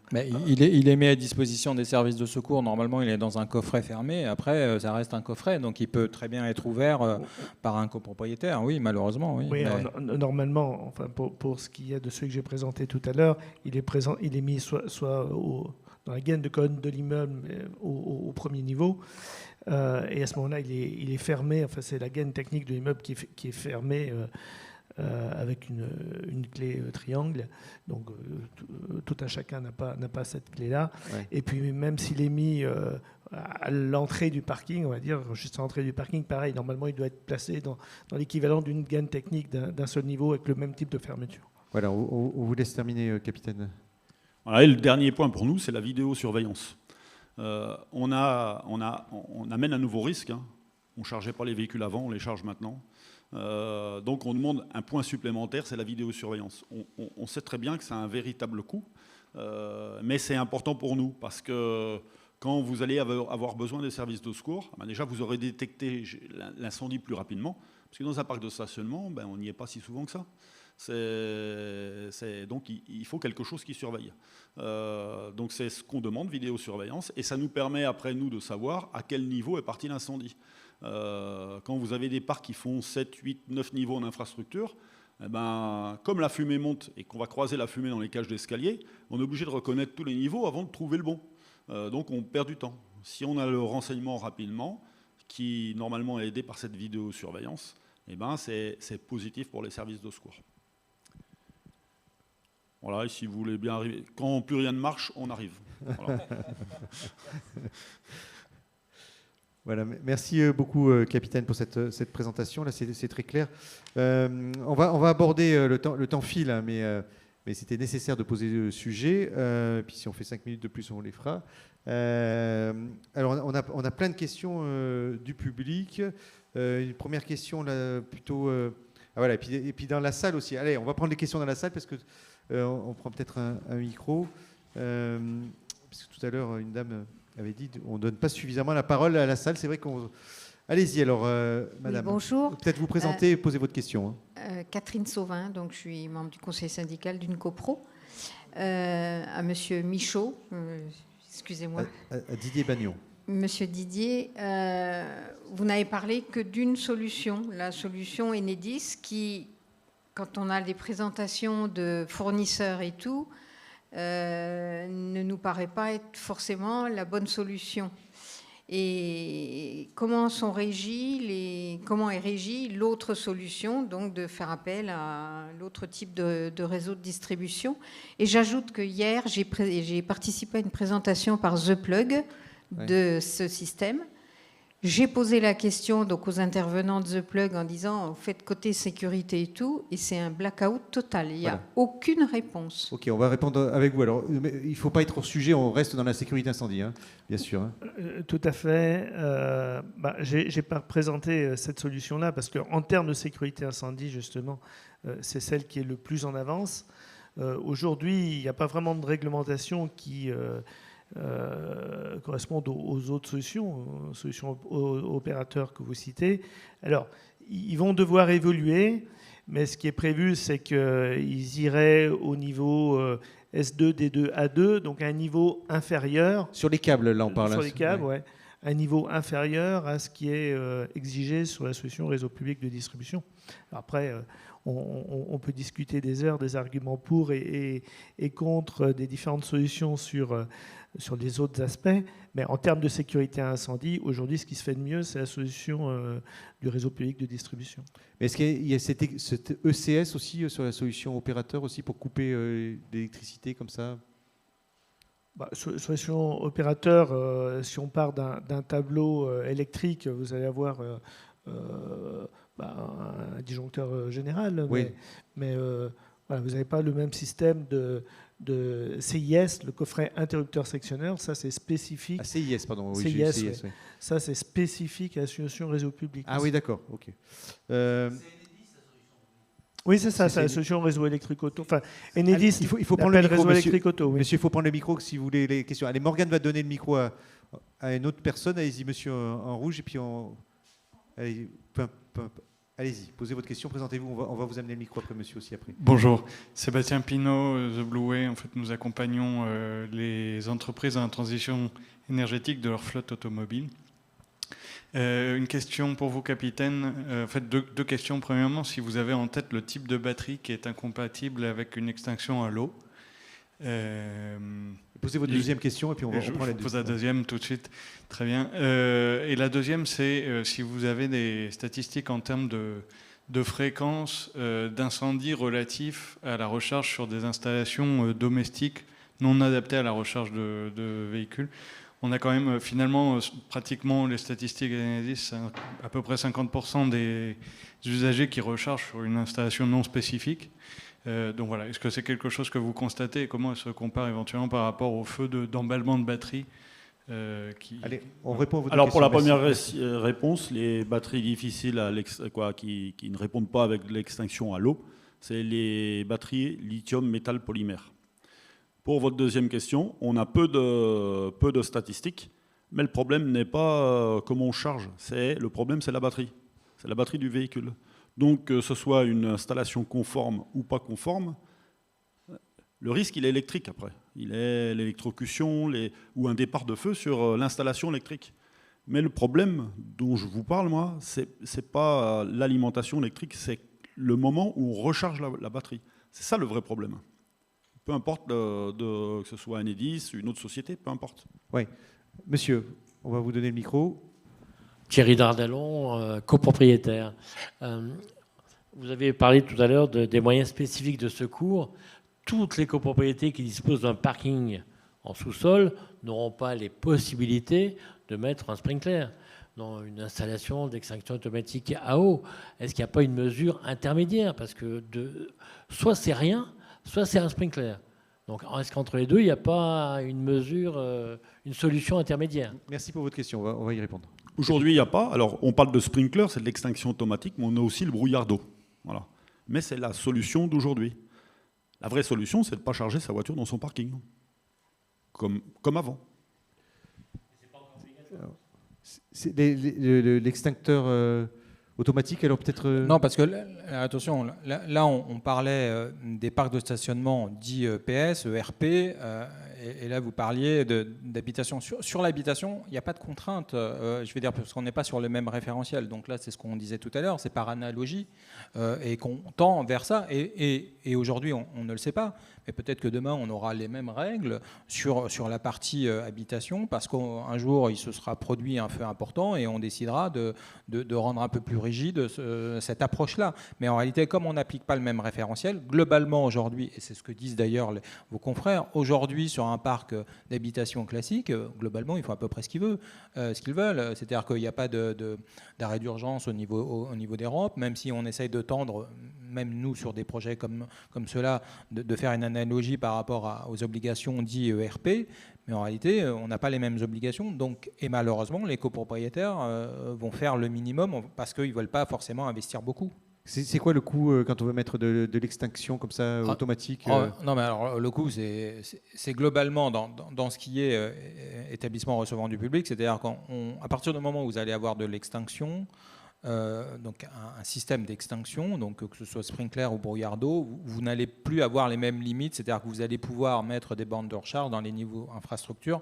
Il est mis à disposition des services de secours. Normalement, il est dans un coffret fermé. Après, ça reste un coffret, donc il peut très bien être ouvert par un copropriétaire. Oui, malheureusement. Oui, normalement, enfin, pour ce qui est de ceux que j'ai présentés tout à l'heure, il est mis soit dans la gaine de colonne de l'immeuble au premier niveau. Et à ce moment-là, il est fermé. Enfin, c'est la gaine technique de l'immeuble qui est fermée avec une clé triangle. Donc, tout un chacun n'a pas cette clé-là. Ouais. Et puis, même s'il est mis à l'entrée du parking, on va dire, juste à l'entrée du parking, pareil, normalement, il doit être placé dans l'équivalent d'une gaine technique d'un seul niveau avec le même type de fermeture. Voilà, on vous laisse terminer, capitaine. Voilà, et le dernier point pour nous, c'est la vidéosurveillance. On amène un nouveau risque. On ne chargeait pas les véhicules avant, on les charge maintenant. Donc on demande un point supplémentaire, c'est la vidéosurveillance. On sait très bien que c'est un véritable coût, mais c'est important pour nous parce que quand vous allez avoir besoin des services de secours, déjà vous aurez détecté l'incendie plus rapidement, parce que dans un parc de stationnement, on n'y est pas si souvent que ça. Donc il faut quelque chose qui surveille. Donc c'est ce qu'on demande, vidéosurveillance, et ça nous permet après nous de savoir à quel niveau est parti l'incendie. Quand vous avez des parcs qui font 7, 8, 9 niveaux en infrastructure, comme la fumée monte et qu'on va croiser la fumée dans les cages d'escalier, on est obligé de reconnaître tous les niveaux avant de trouver le bon. Donc on perd du temps. Si on a le renseignement rapidement, qui normalement est aidé par cette vidéosurveillance, c'est positif pour les services de secours. Voilà, et si vous voulez bien arriver, quand plus rien ne marche, on arrive. Voilà. Voilà, merci beaucoup, capitaine, pour cette présentation. Là, c'est très clair. On va aborder le temps file, mais c'était nécessaire de poser le sujet. Puis si on fait 5 minutes de plus, on les fera. Alors, on a plein de questions du public. Une première question, là, plutôt... voilà, et puis dans la salle aussi. Allez, on va prendre les questions dans la salle, parce que on prend peut-être un micro. Parce que tout à l'heure, une dame avait dit qu'on ne donne pas suffisamment la parole à la salle. C'est vrai qu'on... Allez-y, alors, madame. Oui, bonjour. Peut-être vous présenter et poser votre question. Catherine Sauvin, donc je suis membre du conseil syndical d'une copro. À monsieur Michaud, excusez-moi. À Didier Bagnon. Monsieur Didier, vous n'avez parlé que d'une solution, la solution Enedis, qui, quand on a des présentations de fournisseurs et tout, ne nous paraît pas être forcément la bonne solution. et comment est régie l'autre solution, donc de faire appel à l'autre type de réseau de distribution. Et j'ajoute que hier, j'ai participé à une présentation par The Plug de ce système. J'ai posé la question donc aux intervenants de The Plug en disant, faites côté sécurité et tout, et c'est un blackout total. Il n'y a aucune réponse. Ok, on va répondre avec vous. Alors, mais il ne faut pas être hors sujet, on reste dans la sécurité incendie, hein, bien sûr. Hein. Tout à fait. J'ai pas présenté cette solution-là parce qu'en termes de sécurité incendie, justement, c'est celle qui est le plus en avance. Aujourd'hui, il n'y a pas vraiment de réglementation qui correspondent aux autres solutions opérateurs que vous citez. Alors, ils vont devoir évoluer, mais ce qui est prévu, c'est qu'ils iraient au niveau S2, D2, A2, donc à un niveau inférieur. Sur les câbles, là, on parle. Sur les câbles, ouais. Un niveau inférieur à ce qui est exigé sur la solution réseau public de distribution. Alors après, on peut discuter des heures, des arguments pour et contre des différentes solutions sur les autres aspects, mais en termes de sécurité incendie, aujourd'hui, ce qui se fait de mieux, c'est la solution du réseau public de distribution. Mais est-ce qu'il y a cet ECS aussi sur la solution opérateur aussi pour couper l'électricité comme ça? Solution opérateur, si on part d'un tableau électrique, vous allez avoir un disjoncteur général, oui. mais voilà, vous n'avez pas le même système de CIS, le coffret interrupteur sectionneur, ça c'est spécifique. Ah, CIS, pardon. Oui, CIS, oui. Oui. Ça c'est spécifique à la solution réseau public. Ah oui, d'accord, ok. Oui, c'est ça, c'est la solution réseau électrique auto. Enfin, Enedis, il faut prendre le micro, réseau monsieur, électrique auto. Oui. Monsieur, il faut prendre le micro si vous voulez les questions. Allez, Morgane va donner le micro à une autre personne. Allez-y, monsieur en rouge, et puis allez-y, posez votre question, présentez-vous. On va vous amener le micro après, monsieur aussi après. Bonjour, Sébastien Pinault, The Blue Way. En fait, nous accompagnons les entreprises dans la transition énergétique de leur flotte automobile. Une question pour vous, capitaine. En fait, deux questions. Premièrement, si vous avez en tête le type de batterie qui est incompatible avec une extinction à l'eau. Posez votre deuxième question et puis on prend la deuxième. Je pose la deuxième tout de suite. Très bien. Et la deuxième, c'est si vous avez des statistiques en termes de fréquence d'incendie relatifs à la recharge sur des installations domestiques non adaptées à la recharge de véhicules. On a quand même finalement pratiquement les statistiques d'Enedis, à peu près 50% des usagers qui rechargent sur une installation non spécifique. Donc voilà, est-ce que c'est quelque chose que vous constatez et comment elle se compare éventuellement par rapport au feu d'emballement de batterie Allez, on répond à votre question. Alors pour la première réponse, les batteries difficiles qui ne répondent pas avec l'extinction à l'eau, c'est les batteries lithium métal polymère. Pour votre deuxième question, on a peu de statistiques, mais le problème n'est pas comment on charge. Le problème, c'est la batterie. C'est la batterie du véhicule. Donc, que ce soit une installation conforme ou pas conforme, le risque, il est électrique après. Il est l'électrocution ou un départ de feu sur l'installation électrique. Mais le problème dont je vous parle, moi, c'est pas l'alimentation électrique, c'est le moment où on recharge la batterie. C'est ça le vrai problème. Peu importe que ce soit Enedis, une autre société, peu importe. Oui. Monsieur, on va vous donner le micro. Thierry Dardalon, copropriétaire. Vous avez parlé tout à l'heure des moyens spécifiques de secours. Toutes les copropriétés qui disposent d'un parking en sous-sol n'auront pas les possibilités de mettre un sprinkler dans une installation d'extinction automatique à eau. Est-ce qu'il n'y a pas une mesure intermédiaire? Parce que soit c'est rien, soit c'est un sprinkler. Donc, est-ce qu'entre les deux, il n'y a pas une mesure, une solution intermédiaire? Merci pour votre question, on va y répondre. Aujourd'hui, il n'y a pas. Alors, on parle de sprinkler, c'est de l'extinction automatique, mais on a aussi le brouillard d'eau. Voilà. Mais c'est la solution d'aujourd'hui. La vraie solution, c'est de ne pas charger sa voiture dans son parking, comme avant. L'extincteur automatique, alors peut-être... Non, parce que, attention, là on parlait des parcs de stationnement dits PS, ERP, et là vous parliez d'habitation. Sur l'habitation, il n'y a pas de contrainte, je vais dire, parce qu'on n'est pas sur le même référentiel. Donc là, c'est ce qu'on disait tout à l'heure, c'est par analogie, et qu'on tend vers ça. Et aujourd'hui, on ne le sait pas. Mais peut-être que demain, on aura les mêmes règles sur la partie habitation, parce qu'un jour, il se sera produit un feu important et on décidera de rendre un peu plus rigide cette approche-là. Mais en réalité, comme on n'applique pas le même référentiel, globalement aujourd'hui, et c'est ce que disent d'ailleurs vos confrères, aujourd'hui, sur un parc d'habitation classique, globalement, ils font à peu près ce qu'ils veulent. C'est-à-dire qu'il n'y a pas d'arrêt d'urgence au niveau d'Europe, même si on essaye de tendre, même nous, sur des projets comme ceux-là, de faire une analogie par rapport aux obligations dites ERP, mais en réalité, on n'a pas les mêmes obligations. Donc, et malheureusement, les copropriétaires vont faire le minimum parce qu'ils ne veulent pas forcément investir beaucoup. C'est quoi le coût quand on veut mettre de l'extinction comme ça automatique Non, mais alors le coût, c'est globalement dans ce qui est établissement recevant du public, c'est-à-dire qu'à partir du moment où vous allez avoir de l'extinction, donc un système d'extinction, donc que ce soit sprinkler ou brouillard d'eau, vous n'allez plus avoir les mêmes limites, c'est-à-dire que vous allez pouvoir mettre des bornes de recharge dans les niveaux infrastructures.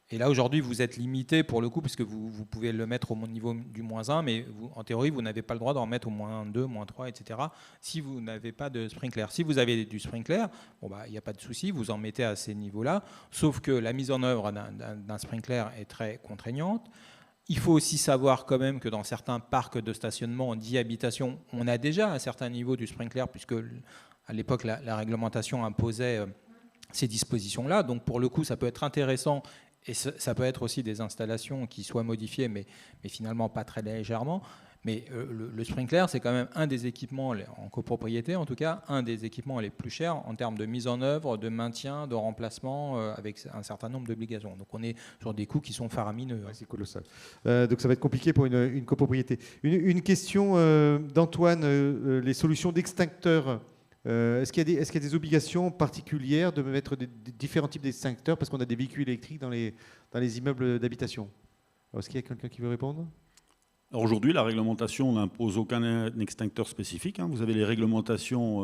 Et là, aujourd'hui, vous êtes limité pour le coup, puisque vous pouvez le mettre au niveau du -1, mais en théorie, vous n'avez pas le droit d'en mettre au -2, -3, etc., si vous n'avez pas de sprinkler. Si vous avez du sprinkler, il n'y a pas de souci, vous en mettez à ces niveaux-là, sauf que la mise en œuvre d'un sprinkler est très contraignante. Il faut aussi savoir quand même que dans certains parcs de stationnement dits habitation, on a déjà un certain niveau du sprinkler, puisque à l'époque, la réglementation imposait ces dispositions-là. Donc pour le coup, ça peut être intéressant. Et ça peut être aussi des installations qui soient modifiées, mais finalement pas très légèrement. Mais le sprinkler, c'est quand même un des équipements, en copropriété en tout cas, un des équipements les plus chers en termes de mise en œuvre, de maintien, de remplacement, avec un certain nombre d'obligations. Donc on est sur des coûts qui sont faramineux. Ouais, c'est colossal. Donc ça va être compliqué pour une copropriété. Une question d'Antoine, les solutions d'extincteurs. Est-ce qu'il y a des obligations particulières de mettre des différents types d'extincteurs parce qu'on a des véhicules électriques dans les immeubles d'habitation? Est-ce qu'il y a quelqu'un qui veut répondre? Alors aujourd'hui, la réglementation n'impose aucun extincteur spécifique. Vous avez les réglementations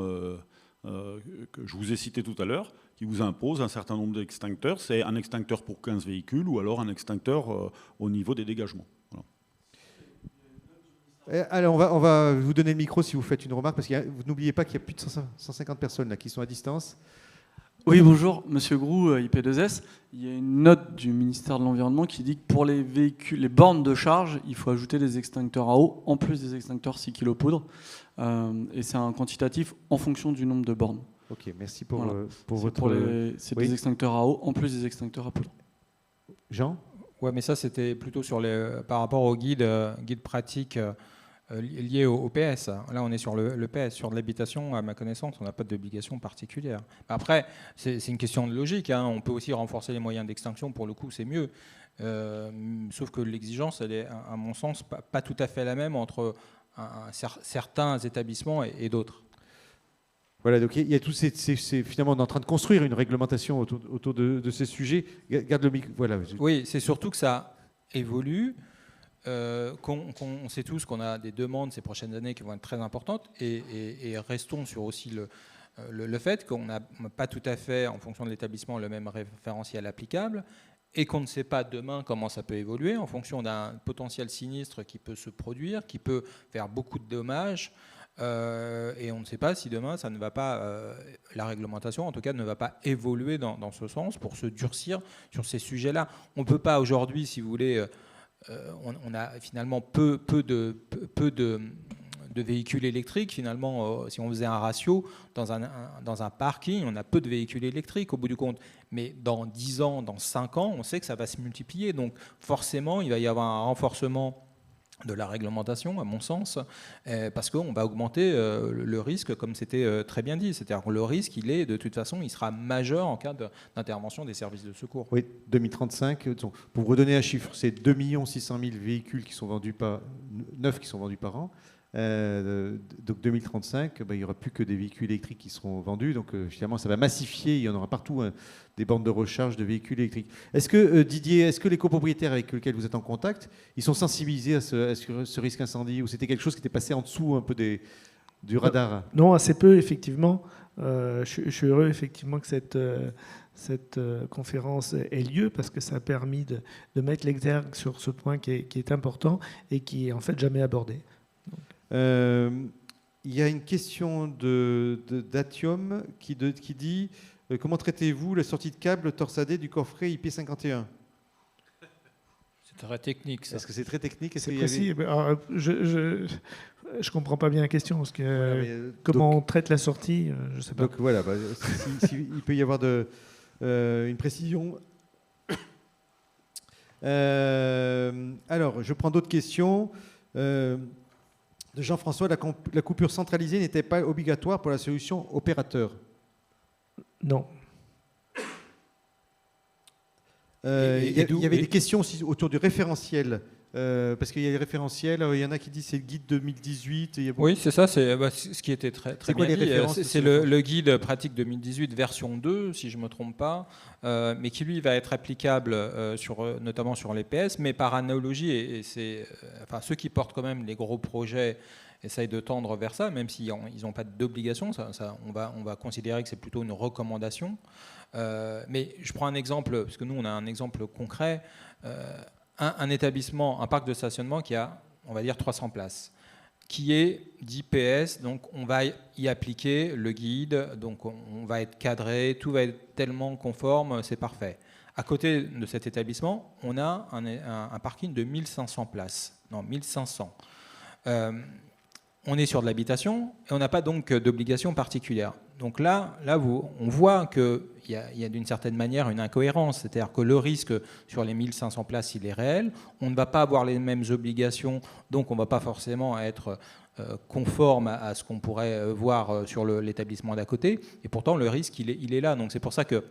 que je vous ai citées tout à l'heure qui vous imposent un certain nombre d'extincteurs. C'est un extincteur pour 15 véhicules ou alors un extincteur au niveau des dégagements. Voilà. Alors, on va vous donner le micro si vous faites une remarque, parce que vous n'oubliez pas qu'il y a plus de 150 personnes là, qui sont à distance. Oui, bonjour, Monsieur Groux, IP2S. Il y a une note du ministère de l'Environnement qui dit que pour les véhicules, les bornes de charge, il faut ajouter des extincteurs à eau, en plus des extincteurs 6 kg poudre. Et c'est un quantitatif en fonction du nombre de bornes. Ok, merci pour, Voilà. pour votre... C'est Oui. des extincteurs à eau, en plus des extincteurs à poudre. Jean? Ouais, mais ça, c'était plutôt par rapport au guide pratique lié au PS. Là, on est sur le PS. Sur de l'habitation, à ma connaissance, on n'a pas d'obligation particulière. Après, c'est une question de logique. On peut aussi renforcer les moyens d'extinction. Pour le coup, c'est mieux. Sauf que l'exigence, elle est, à mon sens, pas tout à fait la même entre certains établissements et d'autres. Voilà, donc il y a tous finalement, on est en train de construire une réglementation autour de ces sujets. Garde le micro. Voilà. Oui, c'est surtout que ça évolue. On sait tous qu'on a des demandes ces prochaines années qui vont être très importantes et restons sur aussi le fait qu'on n'a pas tout à fait, en fonction de l'établissement, le même référentiel applicable et qu'on ne sait pas demain comment ça peut évoluer en fonction d'un potentiel sinistre qui peut se produire, qui peut faire beaucoup de dommages. Et on ne sait pas si demain ça ne va pas, la réglementation en tout cas ne va pas évoluer dans ce sens pour se durcir sur ces sujets-là. On ne peut pas aujourd'hui, si vous voulez, on a finalement peu de véhicules électriques. Finalement, si on faisait un ratio, dans un parking, on a peu de véhicules électriques au bout du compte. Mais dans 10 ans, dans 5 ans, on sait que ça va se multiplier. Donc forcément, il va y avoir un renforcement de la réglementation, à mon sens, parce qu'on va augmenter le risque, comme c'était très bien dit. C'est-à-dire que le risque, de toute façon, il sera majeur en cas d'intervention des services de secours. Oui, 2035. Donc, pour vous redonner un chiffre, c'est 2 600 000 véhicules qui sont vendus neufs qui sont vendus par an. Donc 2035, il n'y aura plus que des véhicules électriques qui seront vendus. Donc finalement, ça va massifier. Il y en aura partout des bornes de recharge de véhicules électriques. Est-ce que Didier, est-ce que les copropriétaires avec lesquels vous êtes en contact, ils sont sensibilisés à ce risque incendie, ou c'était quelque chose qui était passé en dessous un peu du radar? Non, assez peu, effectivement. Je suis heureux, effectivement, que cette conférence ait lieu, parce que ça a permis de mettre l'exergue sur ce point qui est important et qui est en fait jamais abordé. Il y a une question d'Atium qui dit comment traitez-vous la sortie de câble torsadé du coffret IP51 ? C'est très technique, ça. Est-ce que c'est très technique? C'est possible. Alors, je comprends pas bien la question, parce que comment on traite la sortie, je sais pas. Donc voilà, il peut y avoir une précision. Alors, je prends d'autres questions. De Jean-François, la coupure centralisée n'était pas obligatoire pour la solution opérateur? Non. Il y avait des questions aussi autour du référentiel. Parce qu'il y a des référentiels, il y en a qui disent c'est le guide 2018. Oui, c'est ça, c'est ce qui était très bien dit. C'est le guide pratique 2018 version 2, si je ne me trompe pas, mais qui lui va être applicable notamment sur les PS, mais par analogie, et c'est, ceux qui portent quand même les gros projets essayent de tendre vers ça, même s'ils n'ont pas d'obligation, on va considérer que c'est plutôt une recommandation. Mais je prends un exemple, parce que nous on a un exemple concret. Un établissement, un parc de stationnement qui a, on va dire, 300 places, qui est 10 PS, donc on va y appliquer le guide, donc on va être cadré, tout va être tellement conforme, c'est parfait. À côté de cet établissement, on a un parking de 1500 places. Non, 1500. On est sur de l'habitation et on n'a pas donc d'obligation particulière. Donc là on voit qu'il y a d'une certaine manière une incohérence, c'est-à-dire que le risque sur les 1500 places, il est réel, on ne va pas avoir les mêmes obligations, donc on ne va pas forcément être conforme à ce qu'on pourrait voir sur l'établissement d'à côté, et pourtant le risque, il est là. Donc c'est pour ça que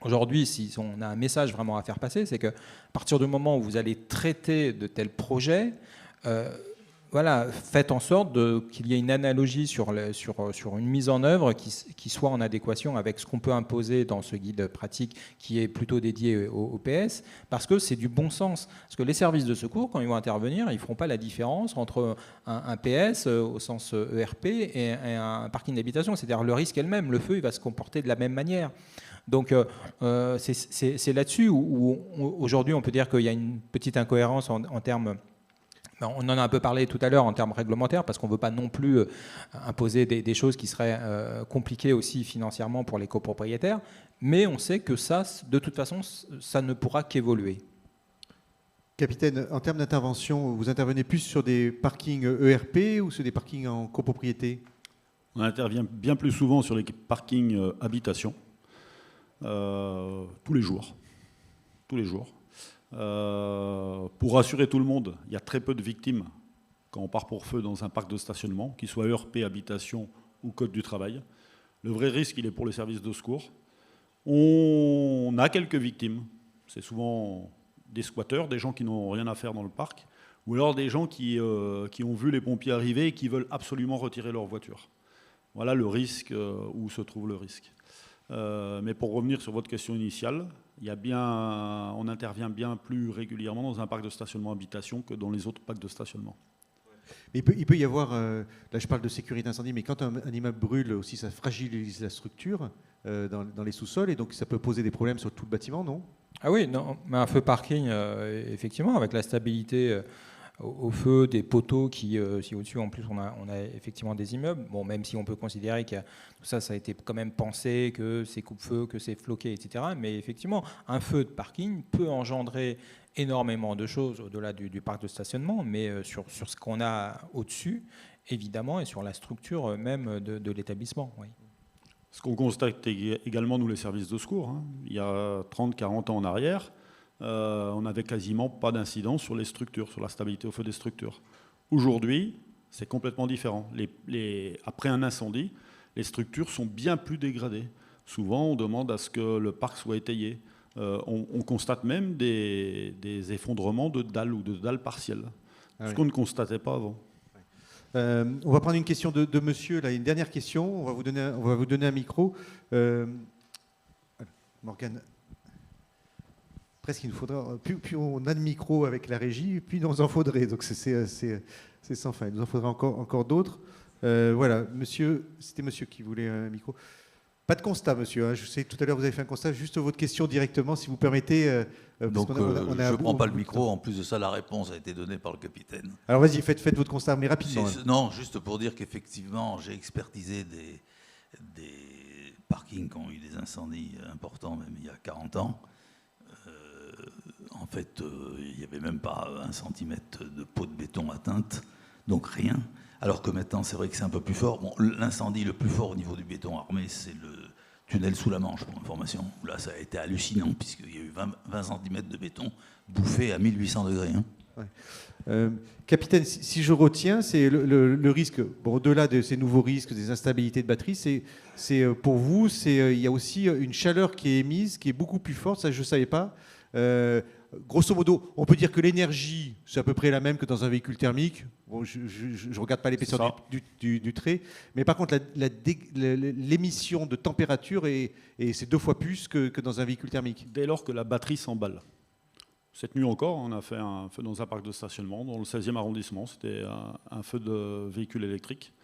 aujourd'hui, si on a un message vraiment à faire passer, c'est qu'à partir du moment où vous allez traiter de tels projets, voilà, faites en sorte qu'il y ait une analogie sur une mise en œuvre qui soit en adéquation avec ce qu'on peut imposer dans ce guide pratique qui est plutôt dédié au PS, parce que c'est du bon sens. Parce que les services de secours, quand ils vont intervenir, ils ne feront pas la différence entre un PS au sens ERP et un parking d'habitation. C'est-à-dire le risque est le même, le feu il va se comporter de la même manière. Donc c'est là-dessus où aujourd'hui on peut dire qu'il y a une petite incohérence en termes... On en a un peu parlé tout à l'heure en termes réglementaires, parce qu'on ne veut pas non plus imposer des choses qui seraient compliquées aussi financièrement pour les copropriétaires, mais on sait que ça, de toute façon, ça ne pourra qu'évoluer. Capitaine, en termes d'intervention, vous intervenez plus sur des parkings ERP ou sur des parkings en copropriété? On intervient bien plus souvent sur les parkings habitation, tous les jours. Tous les jours. Pour rassurer tout le monde, il y a très peu de victimes quand on part pour feu dans un parc de stationnement, qu'il soit ERP, habitation ou code du travail. Le vrai risque, il est pour les services de secours. On a quelques victimes. C'est souvent des squatteurs, des gens qui n'ont rien à faire dans le parc, ou alors des gens qui ont vu les pompiers arriver et qui veulent absolument retirer leur voiture. Voilà le risque, où se trouve le risque. Mais pour revenir sur votre question initiale, on intervient bien plus régulièrement dans un parc de stationnement habitation que dans les autres parcs de stationnement. Mais il peut y avoir, là je parle de sécurité incendie, mais quand un immeuble brûle aussi, ça fragilise la structure dans les sous-sols, et donc ça peut poser des problèmes sur tout le bâtiment, non? Ah oui, non, mais un feu parking, effectivement, avec la stabilité au feu, des poteaux qui, si au-dessus en plus on a effectivement des immeubles, bon, même si on peut considérer que tout ça a été quand même pensé, que c'est coupe-feu, que c'est floqué, etc. Mais effectivement, un feu de parking peut engendrer énormément de choses au-delà du parc de stationnement, mais sur ce qu'on a au-dessus, évidemment, et sur la structure même de l'établissement. Oui. Ce qu'on constate également, nous, les services de secours, il y a 30-40 ans en arrière, on n'avait quasiment pas d'incidence sur les structures, sur la stabilité au feu des structures. Aujourd'hui, c'est complètement différent. Après un incendie, les structures sont bien plus dégradées. Souvent, on demande à ce que le parc soit étayé. On constate même des effondrements de dalles ou de dalles partielles, ce qu'on ne constatait pas avant. On va prendre une question de monsieur, là, une dernière question. On va vous donner un micro. Morgane. Presque il nous faudra, plus on a de micros avec la régie, plus il nous en faudrait. Donc c'est sans fin. Il nous en faudra encore d'autres. Voilà, monsieur, c'était monsieur qui voulait un micro. Pas de constat, monsieur. Je sais que tout à l'heure, vous avez fait un constat. Juste votre question directement, si vous permettez. Donc, je ne prends pas le micro. En plus de ça, la réponse a été donnée par le capitaine. Alors, vas-y, faites votre constat, mais rapidement. Non, juste pour dire qu'effectivement, j'ai expertisé des parkings qui ont eu des incendies importants, même il y a 40 ans. En fait, il n'y avait même pas 1 centimètre de peau de béton atteinte, donc rien. Alors que maintenant, c'est vrai que c'est un peu plus fort. Bon, l'incendie le plus fort au niveau du béton armé, c'est le tunnel sous la Manche, pour information. Là, ça a été hallucinant, puisqu'il y a eu 20 cm de béton bouffé à 1800 degrés. Ouais. Capitaine, si je retiens, c'est le risque, bon, au-delà de ces nouveaux risques, des instabilités de batterie, c'est pour vous, il y a aussi une chaleur qui est émise, qui est beaucoup plus forte, ça je ne savais pas. Grosso modo, on peut dire que l'énergie, c'est à peu près la même que dans un véhicule thermique. Bon, je ne regarde pas l'épaisseur du trait, mais par contre, l'émission de température, c'est 2 fois plus que dans un véhicule thermique. Dès lors que la batterie s'emballe. Cette nuit encore, on a fait un feu dans un parc de stationnement, dans le 16e arrondissement. C'était un feu de véhicule électrique.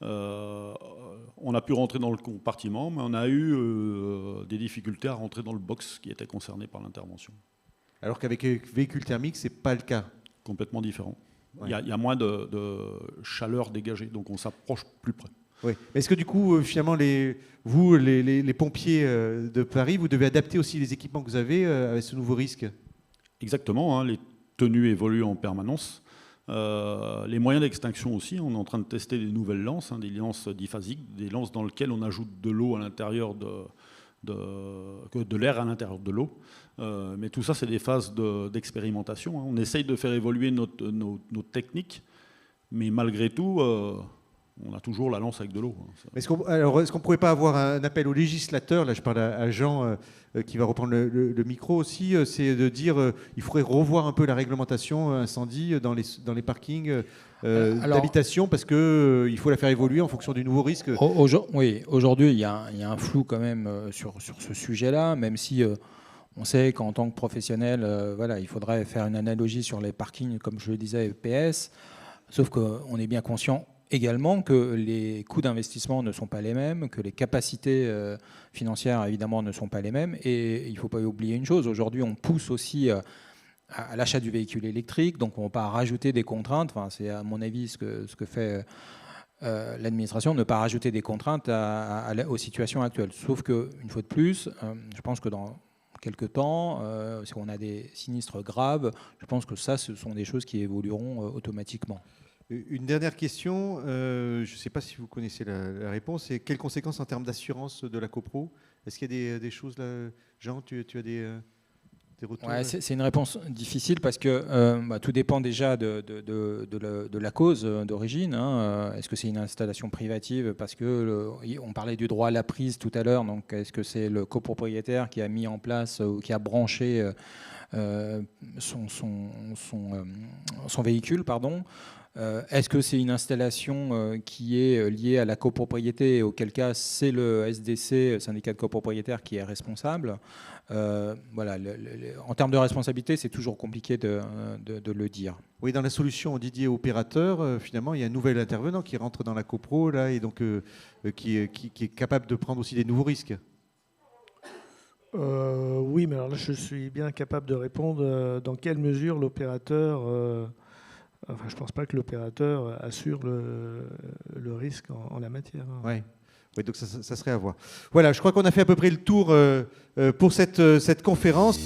On a pu rentrer dans le compartiment, mais on a eu des difficultés à rentrer dans le box qui était concerné par l'intervention. Alors qu'avec un véhicule thermique, ce n'est pas le cas. Complètement différent. Ouais. Il y a moins de chaleur dégagée, donc on s'approche plus près. Oui. Est-ce que du coup, finalement, les pompiers de Paris, vous devez adapter aussi les équipements que vous avez avec ce nouveau risque? Exactement, les tenues évoluent en permanence. Les moyens d'extinction aussi, on est en train de tester des nouvelles lances, des lances diphasiques, des lances dans lesquelles on ajoute de l'eau à l'intérieur de l'air à l'intérieur de l'eau. Mais tout ça, c'est des phases d'expérimentation. On essaye de faire évoluer notre technique, mais malgré tout, on a toujours la lance avec de l'eau. Est-ce qu'on ne pourrait pas avoir un appel au législateur? Là, je parle à Jean qui va reprendre le micro aussi. C'est de dire il faudrait revoir un peu la réglementation incendie dans les parkings d'habitation parce qu'il faut la faire évoluer en fonction du nouveau risque. Oui, aujourd'hui, il y a un flou quand même sur ce sujet-là, même si on sait qu'en tant que professionnel, il faudrait faire une analogie sur les parkings, comme je le disais, PS, sauf qu'on est bien conscient également que les coûts d'investissement ne sont pas les mêmes, que les capacités financières évidemment ne sont pas les mêmes, et il ne faut pas oublier une chose, aujourd'hui on pousse aussi à l'achat du véhicule électrique, donc on ne va pas rajouter des contraintes, c'est à mon avis ce que fait l'administration, ne pas rajouter des contraintes aux situations actuelles. Sauf qu'une fois de plus, je pense que dans quelques temps, si on a des sinistres graves, je pense que ça, ce sont des choses qui évolueront automatiquement. Une dernière question, je ne sais pas si vous connaissez la réponse, c'est quelles conséquences en termes d'assurance de la copro? Est-ce qu'il y a des choses là, Jean, tu as des retours? Ouais, c'est une réponse difficile parce que tout dépend déjà de la cause d'origine. Est-ce que c'est une installation privative? Parce que on parlait du droit à la prise tout à l'heure, donc est-ce que c'est le copropriétaire qui a mis en place ou qui a branché son véhicule, pardon. Est-ce que c'est une installation qui est liée à la copropriété, auquel cas c'est le SDC, syndicat de copropriétaires, qui est responsable? En termes de responsabilité, c'est toujours compliqué de le dire. Oui, dans la solution Didier opérateur, finalement, il y a un nouvel intervenant qui rentre dans la copro là, et donc qui est capable de prendre aussi des nouveaux risques. Oui, mais alors là, je suis bien capable de répondre dans quelle mesure l'opérateur... je ne pense pas que l'opérateur assure le risque en la matière. Oui, donc ça serait à voir. Voilà, je crois qu'on a fait à peu près le tour pour cette conférence.